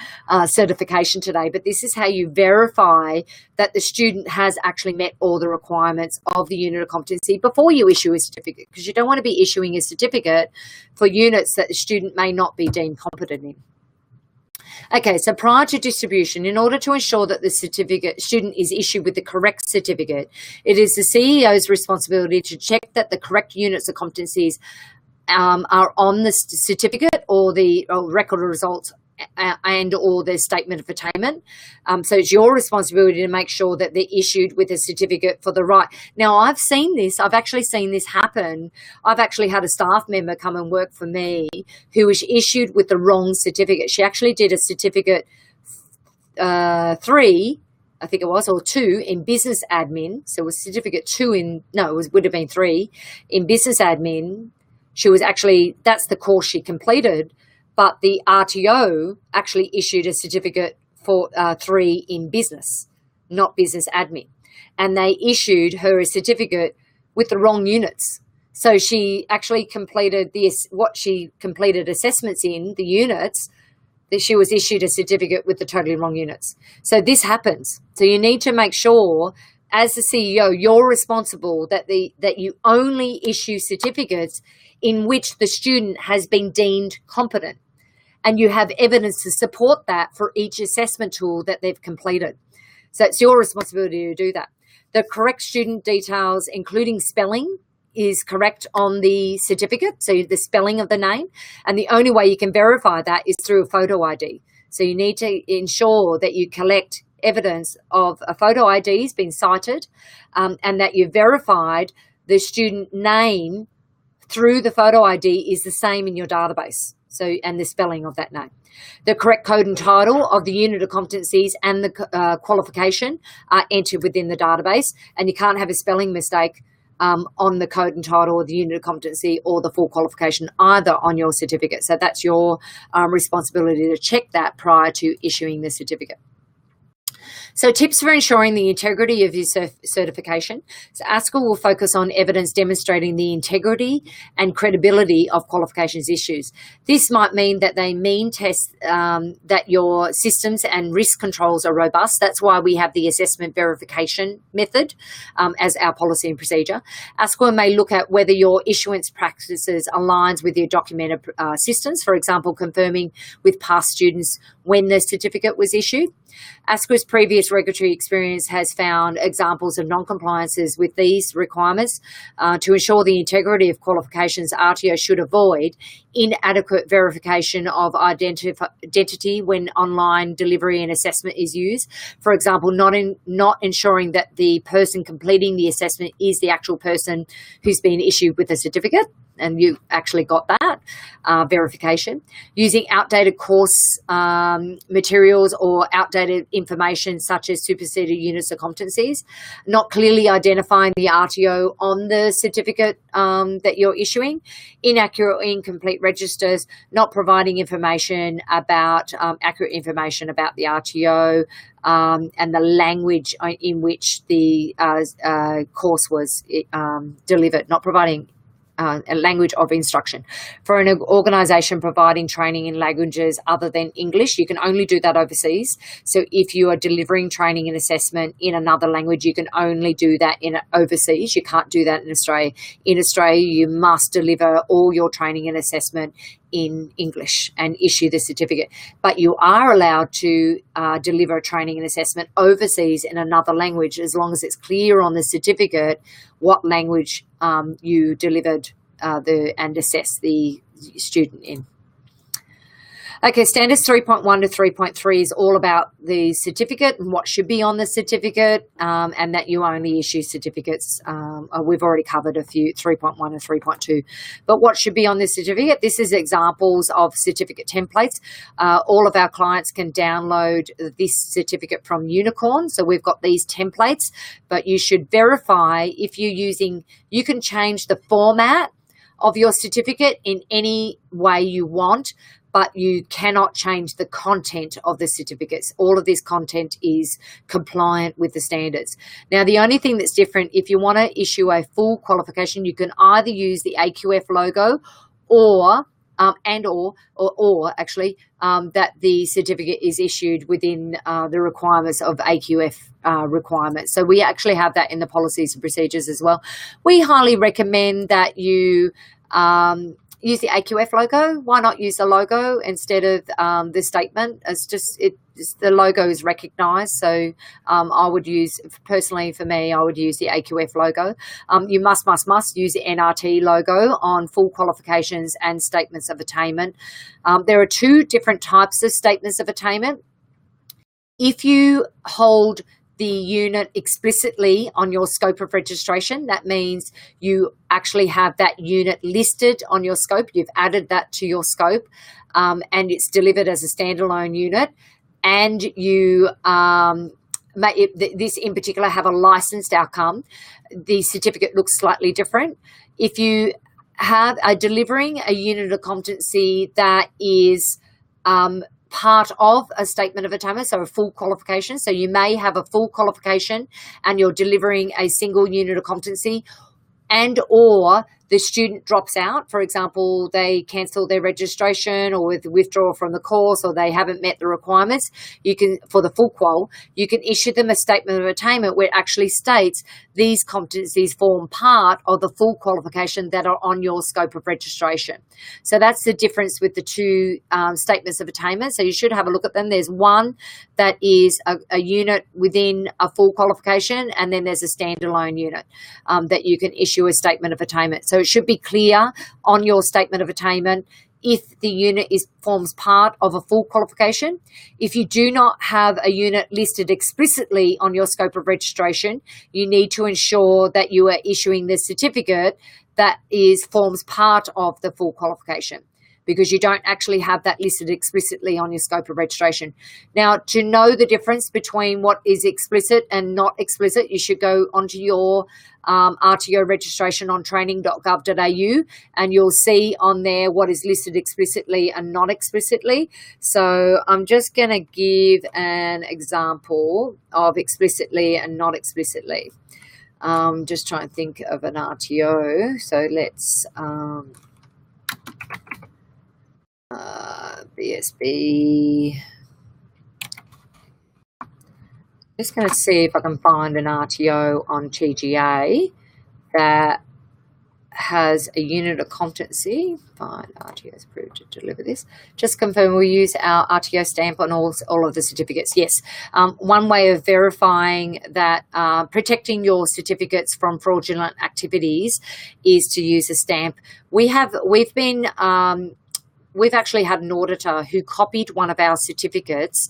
certification today, but this is how you verify that the student has actually met all the requirements of the unit of competency before you issue a certificate, because you don't want to be issuing a certificate for units that the student may not be deemed competent in. Okay, so prior to distribution, in order to ensure that the student is issued with the correct certificate, it is the CEO's responsibility to check that the correct units of competencies are on the certificate or the record of results and or the statement of attainment. So it's your responsibility to make sure that they're issued with a certificate for the right. Now, I've seen this. I've actually seen this happen. I've actually had a staff member come and work for me who was issued with the wrong certificate. She actually did a certificate 3 I think it was, or 2 in business admin. So it was certificate 2 in, no, would have been 3 in business admin. She was actually, that's the course she completed, but the RTO actually issued a certificate for 3 in business, not business admin. And they issued her a certificate with the wrong units. So she actually completed what she completed assessments in, the units, that she was issued a certificate with the totally wrong units. So this happens. So you need to make sure, as the CEO, you're responsible that you only issue certificates in which the student has been deemed competent, and you have evidence to support that for each assessment tool that they've completed. So it's your responsibility to do that. The correct student details, including spelling, is correct on the certificate, so the spelling of the name. And the only way you can verify that is through a photo ID. So you need to ensure that you collect evidence of a photo ID has been cited, and that you've verified the student name through the photo ID is the same in your database. So, and the spelling of that name. The correct code and title of the unit of competencies and the qualification are entered within the database, and you can't have a spelling mistake on the code and title of the unit of competency or the full qualification either on your certificate. So that's your responsibility to check that prior to issuing the certificate. So tips for ensuring the integrity of your certification. So ASCA will focus on evidence demonstrating the integrity and credibility of qualifications issues. This might mean that they test that your systems and risk controls are robust. That's why we have the assessment verification method as our policy and procedure. ASCA may look at whether your issuance practices aligns with your documented systems, for example, confirming with past students when the certificate was issued. ASCA's previous regulatory experience has found examples of non-compliances with these requirements. To ensure the integrity of qualifications, RTO should avoid inadequate verification of identity when online delivery and assessment is used. For example, not ensuring that the person completing the assessment is the actual person who's been issued with a certificate, and you actually got that verification. Using outdated course materials or outdated information such as superseded units of competencies. Not clearly identifying the RTO on the certificate that you're issuing. Inaccurate or incomplete registers. Not providing information about, accurate information about the RTO and the language in which the course was delivered. Not providing a language of instruction. For an organisation providing training in languages other than English, you can only do that overseas. So if you are delivering training and assessment in another language, you can only do that in overseas. You can't do that in Australia. In Australia, you must deliver all your training and assessment in English and issue the certificate. But you are allowed to deliver training and assessment overseas in another language as long as it's clear on the certificate what language you delivered and assessed the student in. Okay, standards 3.1 to 3.3 is all about the certificate and what should be on the certificate, and that you only issue certificates. We've already covered a few, 3.1 and 3.2. But what should be on the certificate? This is examples of certificate templates. All of our clients can download this certificate from Unicorn. So we've got these templates, but you should verify if you're using, you can change the format of your certificate in any way you want, but you cannot change the content of the certificates. All of this content is compliant with the standards. Now, the only thing that's different, if you want to issue a full qualification, you can either use the AQF logo or that the certificate is issued within the requirements of AQF requirements. So we actually have that in the policies and procedures as well. We highly recommend that you use the AQF logo. Why not use the logo instead of the statement? The logo is recognised. So I would use, personally for me, I would use the AQF logo. You must use the NRT logo on full qualifications and statements of attainment. There are two different types of statements of attainment. If you hold the unit explicitly on your scope of registration, that means you actually have that unit listed on your scope. You've added that to your scope, and it's delivered as a standalone unit, and you this in particular have a licensed outcome, the certificate looks slightly different. If you are delivering a unit of competency that is part of a statement of attainment, so a full qualification. So you may have a full qualification and you're delivering a single unit of competency, and or the student drops out. For example, they cancel their registration or withdraw from the course, or they haven't met the requirements. You can, for the full qual, you can issue them a statement of attainment where it actually states these competencies form part of the full qualification that are on your scope of registration. So that's the difference with the two statements of attainment. So you should have a look at them. There's one that is a unit within a full qualification, and then there's a standalone unit that you can issue a statement of attainment. So it should be clear on your statement of attainment if the unit forms part of a full qualification. If you do not have a unit listed explicitly on your scope of registration, you need to ensure that you are issuing the certificate that forms part of the full qualification, because you don't actually have that listed explicitly on your scope of registration. Now, to know the difference between what is explicit and not explicit, you should go onto your RTO registration on training.gov.au, and you'll see on there what is listed explicitly and not explicitly. So I'm just going to give an example of explicitly and not explicitly. Just trying to think of an RTO. So let's BSB. Just going to see if I can find an RTO on TGA that has a unit of competency. Find RTO is approved to deliver this. Just confirm we use our RTO stamp on all of the certificates. Yes. One way of verifying that protecting your certificates from fraudulent activities is to use a stamp. We've actually had an auditor who copied one of our certificates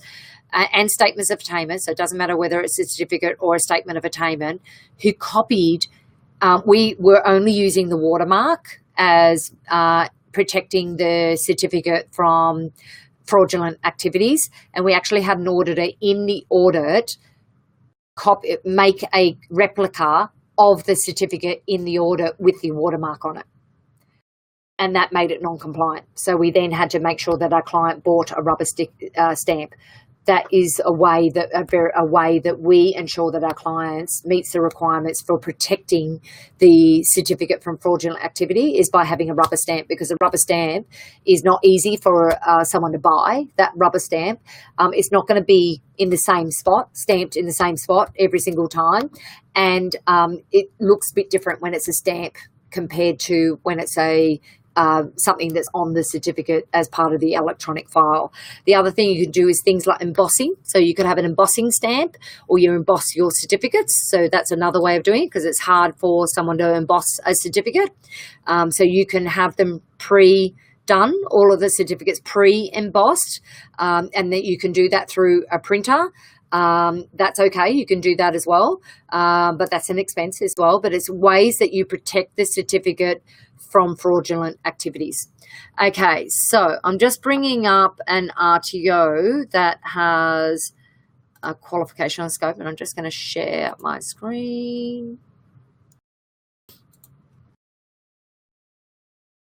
and statements of attainment, so it doesn't matter whether it's a certificate or a statement of attainment, who copied, we were only using the watermark as protecting the certificate from fraudulent activities, and we actually had an auditor in the audit make a replica of the certificate in the audit with the watermark on it. And that made it non-compliant. So we then had to make sure that our client bought a rubber stamp. That is a way that we ensure that our clients meets the requirements for protecting the certificate from fraudulent activity, is by having a rubber stamp, because a rubber stamp is not easy for someone to buy. That rubber stamp, it's not going to be in the same spot, stamped in the same spot every single time, and it looks a bit different when it's a stamp compared to when it's something that's on the certificate as part of the electronic file. The other thing you can do is things like embossing. So you could have an embossing stamp, or you emboss your certificates. So that's another way of doing it, because it's hard for someone to emboss a certificate. So you can have them pre-done, all of the certificates pre-embossed, and that you can do that through a printer. That's okay. You can do that as well, but that's an expense as well. But it's ways that you protect the certificate from fraudulent activities. Okay, so I'm just bringing up an RTO that has a qualification on scope, and I'm just going to share my screen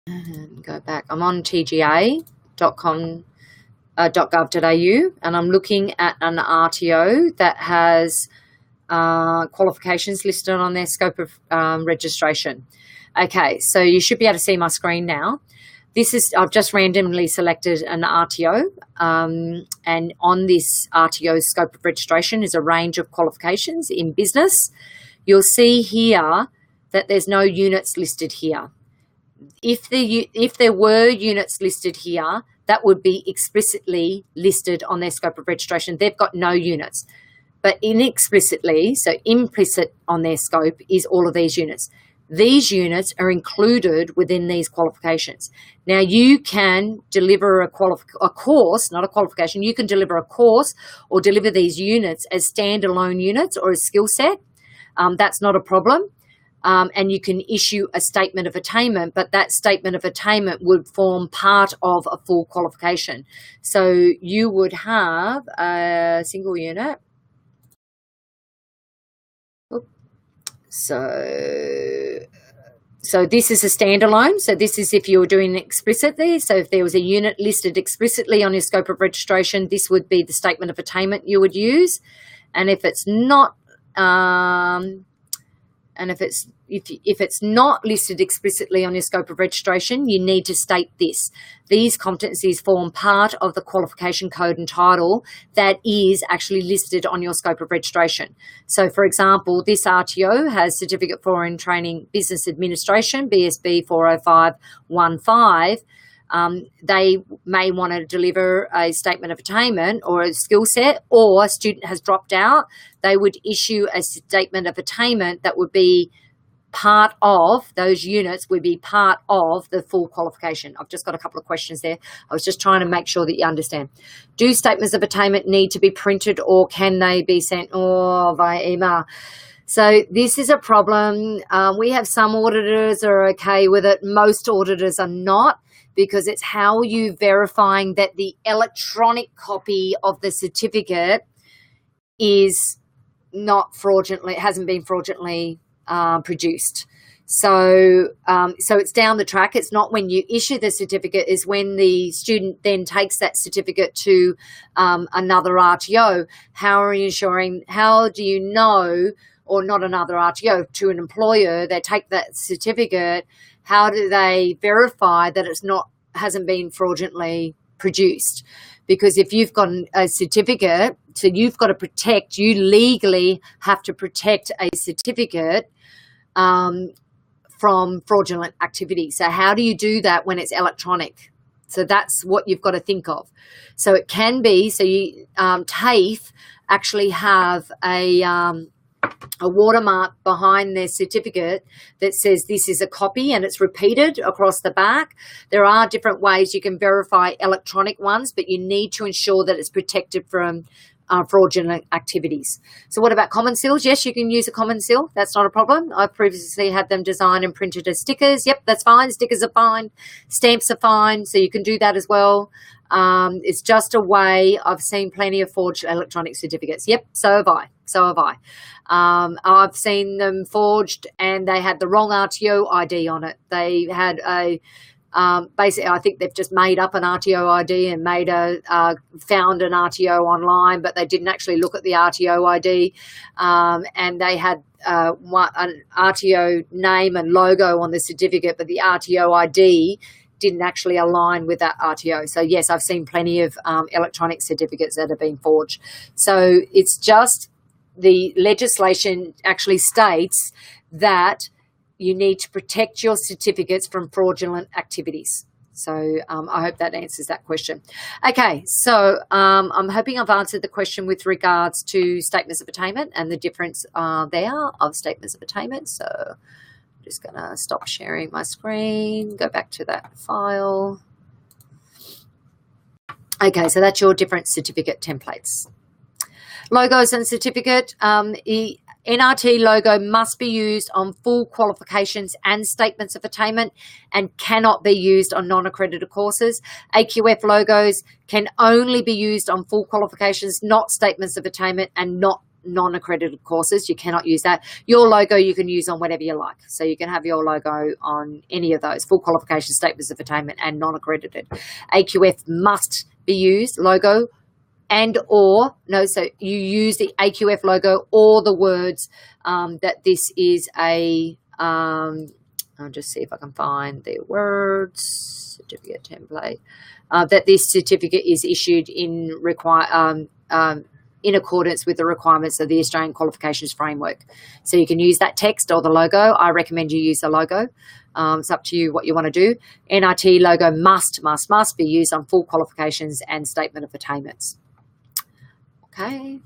and go back. I'm on tga.com.gov.au, and I'm looking at an RTO that has qualifications listed on their scope of registration. Okay, so you should be able to see my screen now. I've just randomly selected an RTO, and on this RTO scope of registration is a range of qualifications in business. You'll see here that there's no units listed here. If there were units listed here, that would be explicitly listed on their scope of registration. They've got no units, but inexplicitly, so implicit on their scope, is all of these units. These units are included within these qualifications. Now, you can deliver a course, not a qualification. You can deliver a course or deliver these units as standalone units or as skill set. That's not a problem. And you can issue a statement of attainment, but that statement of attainment would form part of a full qualification. So you would have a single unit. So this is a standalone. So this is if you were doing it explicitly. So if there was a unit listed explicitly on your scope of registration, this would be the statement of attainment you would use. And if it's not, if it's not listed explicitly on your scope of registration, you need to state this. These competencies form part of the qualification code and title that is actually listed on your scope of registration. So, for example, this RTO has Certificate for in Training Business Administration, BSB 40515. They may want to deliver a statement of attainment or a skill set, or a student has dropped out. They would issue a statement of attainment that would be part of, those units would be part of the full qualification. I've just got a couple of questions there. I was just trying to make sure that you understand. Do statements of attainment need to be printed, or can they be sent via email? So this is a problem. We have some auditors are okay with it. Most auditors are not, because it's how you verifying that the electronic copy of the certificate is not fraudulently, it hasn't been fraudulently produced. So it's down the track. It's not when you issue the certificate, is when the student then takes that certificate to another RTO. How do you know, or not another RTO, to an employer, they take that certificate, how do they verify that hasn't been fraudulently produced? Because if you've got a certificate, so you legally have to protect a certificate from fraudulent activity. So how do you do that when it's electronic? So that's what you've got to think of. So it can be, so you, TAFE actually have a watermark behind their certificate that says this is a copy, and it's repeated across the back. There are different ways you can verify electronic ones, but you need to ensure that it's protected from fraudulent activities. So what about common seals? Yes, you can use a common seal. That's not a problem. I've previously had them designed and printed as stickers. Yep, that's fine. Stickers are fine. Stamps are fine. So you can do that as well. It's just a way. I've seen plenty of forged electronic certificates. Yep, so have I. I've seen them forged and they had the wrong RTO ID on it. They had basically, I think they've just made up an RTO ID and found an RTO online, but they didn't actually look at the RTO ID, and they had an RTO name and logo on the certificate, but the RTO ID didn't actually align with that RTO. So yes, I've seen plenty of electronic certificates that have been forged. So it's just the legislation actually states that you need to protect your certificates from fraudulent activities. So I hope that answers that question. Okay, so I'm hoping I've answered the question with regards to statements of attainment and the difference there of statements of attainment. So I'm just going to stop sharing my screen, go back to that file. Okay, so that's your different certificate templates. Logos and certificate. NRT logo must be used on full qualifications and statements of attainment and cannot be used on non-accredited courses. AQF logos can only be used on full qualifications, not statements of attainment, and not non-accredited courses. You cannot use that. Your logo you can use on whatever you like. So you can have your logo on any of those, full qualifications, statements of attainment, and non-accredited. AQF must be used, logo, so you use the AQF logo or the words that this is a, I'll just see if I can find the words, certificate template, that this certificate is issued in accordance with the requirements of the Australian Qualifications Framework. So you can use that text or the logo. I recommend you use the logo. It's up to you what you want to do. NRT logo must be used on full qualifications and statement of attainments. Okay.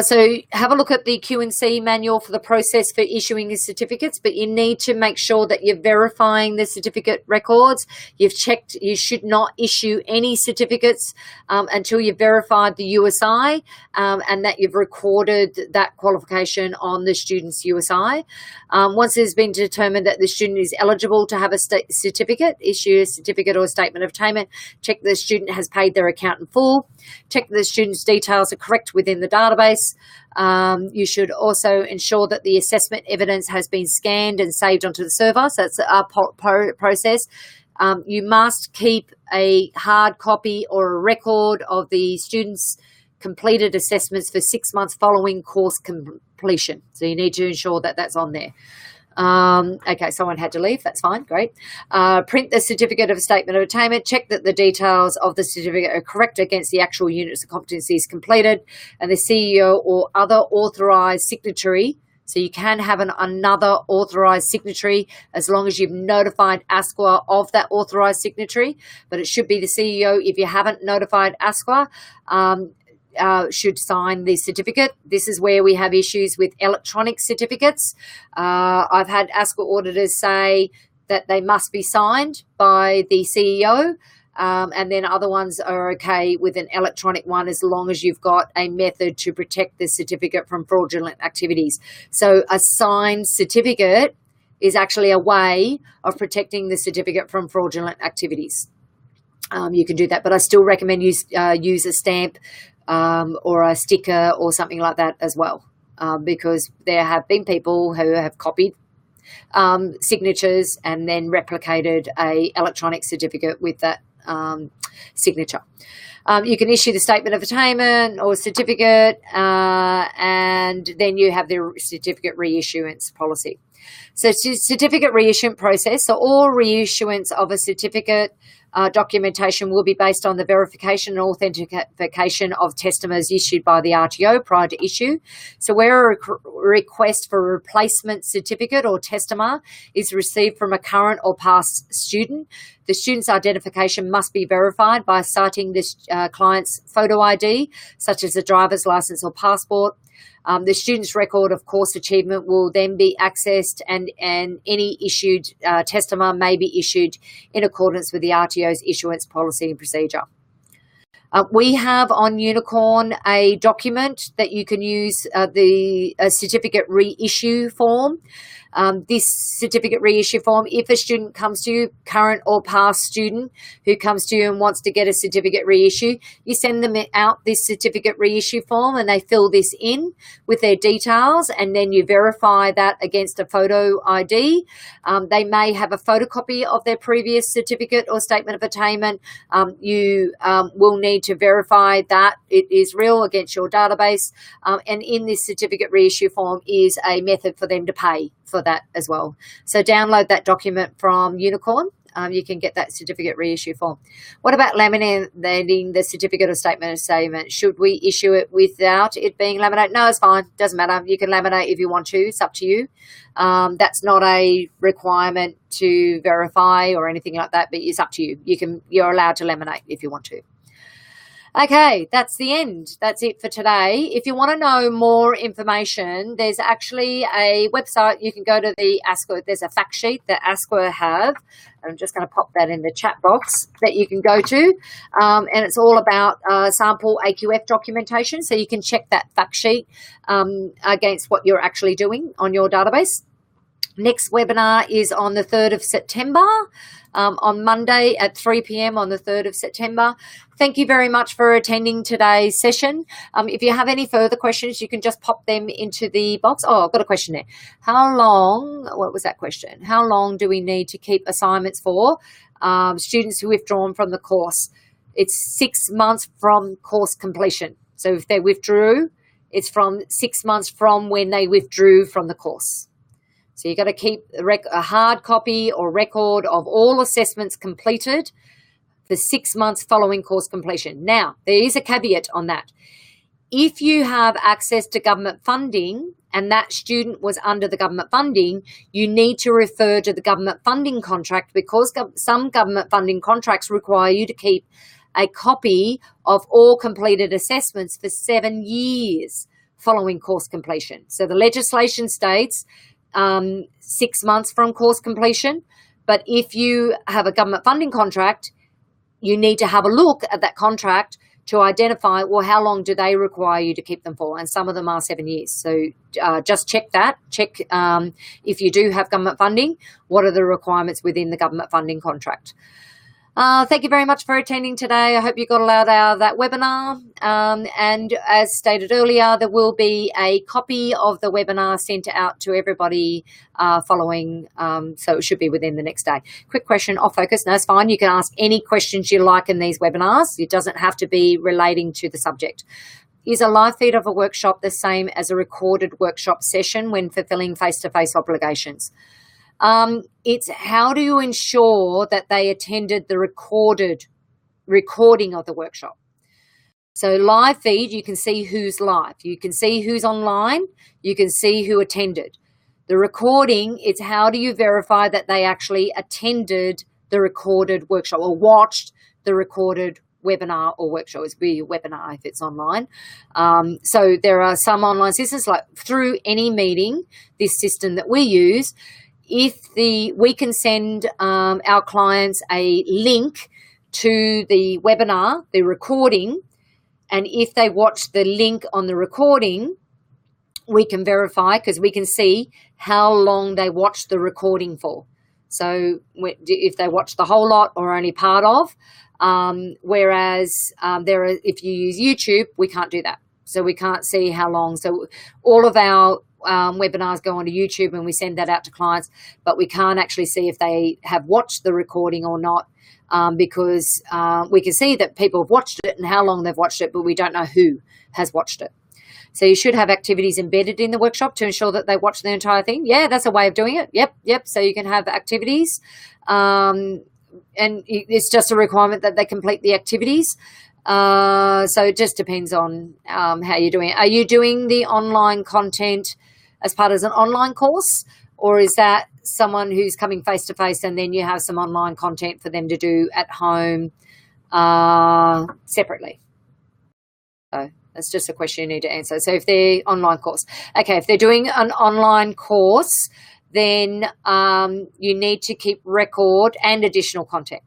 So have a look at the Q&C manual for the process for issuing your certificates, but you need to make sure that you're verifying the certificate records. You've checked, you should not issue any certificates until you've verified the USI and that you've recorded that qualification on the student's USI. Once it's been determined that the student is eligible to have a certificate, issue a certificate or a statement of attainment, check the student has paid their account in full, check the student's details are correct within the database, database. You should also ensure that the assessment evidence has been scanned and saved onto the server. So it's a process. You must keep a hard copy or a record of the students' completed assessments for 6 months following course completion. So you need to ensure that that's on there. Okay, someone had to leave. That's fine. Great. Print the certificate of statement of attainment. Check that the details of the certificate are correct against the actual units of competencies completed, and the CEO or other authorised signatory. So you can have another authorised signatory as long as you've notified ASQA of that authorised signatory, but it should be the CEO. If you haven't notified ASQA, should sign the certificate. This is where we have issues with electronic certificates. I've had ASQA auditors say that they must be signed by the CEO, and then other ones are okay with an electronic one as long as you've got a method to protect the certificate from fraudulent activities. So a signed certificate is actually a way of protecting the certificate from fraudulent activities. You can do that, but I still recommend use a stamp or a sticker or something like that as well, because there have been people who have copied signatures and then replicated a electronic certificate with that signature. You can issue the statement of attainment or certificate, and then you have the certificate reissuance policy. So certificate reissuance process. So all reissuance of a certificate documentation will be based on the verification and authentication of testimonies issued by the RTO prior to issue. So where a request for a replacement certificate or testimony is received from a current or past student, the student's identification must be verified by citing this client's photo ID, such as a driver's license or passport. The student's record of course achievement will then be accessed, and any issued testimony may be issued in accordance with the RTO's issuance policy and procedure. We have on Unicorn a document that you can use, the certificate reissue form. This certificate reissue form, if a student comes to you, current or past student who comes to you and wants to get a certificate reissue, you send them out this certificate reissue form and they fill this in with their details, and then you verify that against a photo ID. They may have a photocopy of their previous certificate or statement of attainment. You will need to verify that it is real against your database, and in this certificate reissue form is a method for them to pay for that as well. So download that document from Unicorn. You can get that certificate reissue form. What about laminating the certificate or statement of attainment? Should we issue it without it being laminated? No, it's fine. Doesn't matter. You can laminate if you want to. It's up to you. That's not a requirement to verify or anything like that, but it's up to you. You're allowed to laminate if you want to. Okay, that's the end. That's it for today. If you want to know more information, there's actually a website. You can go to the ASQA. There's a fact sheet that ASQA have. I'm just going to pop that in the chat box that you can go to. And it's all about sample AQF documentation. So you can check that fact sheet against what you're actually doing on your database. Next webinar is on the 3rd of September, on Monday at 3 p.m. on the 3rd of September. Thank you very much for attending today's session. If you have any further questions, you can just pop them into the box. Oh, I've got a question there. How long, what was that question? How long do we need to keep assignments for students who withdrawn from the course? It's 6 months from course completion. So if they withdrew, it's from 6 months from when they withdrew from the course. So you've got to keep a hard copy or record of all assessments completed for 6 months following course completion. Now, there is a caveat on that. If you have access to government funding and that student was under the government funding, you need to refer to the government funding contract, because some government funding contracts require you to keep a copy of all completed assessments for 7 years following course completion. So the legislation states 6 months from course completion, but if you have a government funding contract, you need to have a look at that contract to identify, well, how long do they require you to keep them for? And some of them are 7 years. So just check that. Check if you do have government funding, what are the requirements within the government funding contract? Thank you very much for attending today. I hope you got a lot out of that webinar. And as stated earlier, there will be a copy of the webinar sent out to everybody following, so it should be within the next day. Quick question, off focus. No, it's fine. You can ask any questions you like in these webinars. It doesn't have to be relating to the subject. Is a live feed of a workshop the same as a recorded workshop session when fulfilling face-to-face obligations? It's how do you ensure that they attended the recording of the workshop? So live feed, you can see who's live. You can see who's online. You can see who attended. The recording, it's how do you verify that they actually attended the recorded workshop or watched the recorded webinar or workshop. It's be a webinar if it's online. So there are some online systems like through any meeting, this system that we use, we can send our clients a link to the webinar, the recording, and if they watch the link on the recording, we can verify because we can see how long they watched the recording for. So if they watch the whole lot or only part of, whereas if you use YouTube, we can't do that. So we can't see how long. So all of our webinars go onto YouTube and we send that out to clients, but we can't actually see if they have watched the recording or not because we can see that people have watched it and how long they've watched it, but we don't know who has watched it. So you should have activities embedded in the workshop to ensure that they watch the entire thing. Yeah, that's a way of doing it. Yep. So you can have activities and it's just a requirement that they complete the activities. So it just depends on how you're doing it. Are you doing the online content as part of an online course, or is that someone who's coming face-to-face and then you have some online content for them to do at home separately? So that's just a question you need to answer. So if they're online course, okay, if they're doing an online course, then you need to keep record and additional content.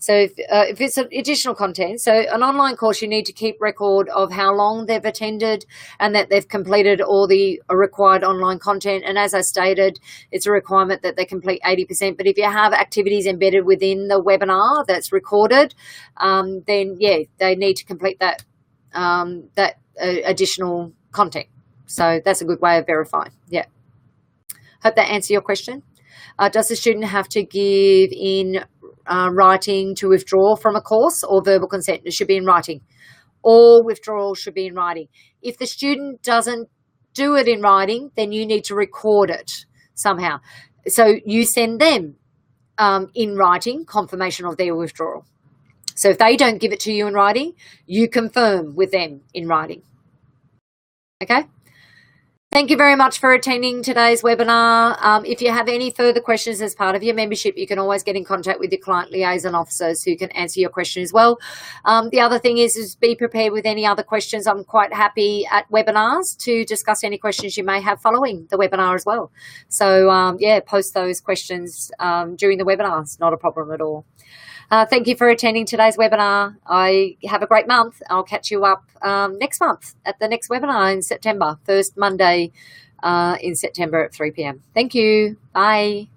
So if it's additional content, so an online course, you need to keep record of how long they've attended and that they've completed all the required online content. And as I stated, it's a requirement that they complete 80%. But if you have activities embedded within the webinar that's recorded, then yeah, they need to complete that additional content. So that's a good way of verifying. Yeah. Hope that answers your question. Does the student have to give in writing to withdraw from a course or verbal consent? It should be in writing. All withdrawals should be in writing. If the student doesn't do it in writing, then you need to record it somehow. So you send them in writing confirmation of their withdrawal. So if they don't give it to you in writing, you confirm with them in writing. Okay? Thank you very much for attending today's webinar. If you have any further questions as part of your membership, you can always get in contact with your client liaison officers who can answer your question as well. The other thing is be prepared with any other questions. I'm quite happy at webinars to discuss any questions you may have following the webinar as well. So, yeah, post those questions during the webinar. It's not a problem at all. Thank you for attending today's webinar. I have a great month. I'll catch you up next month at the next webinar in September, first Monday in September at 3 p.m. Thank you. Bye.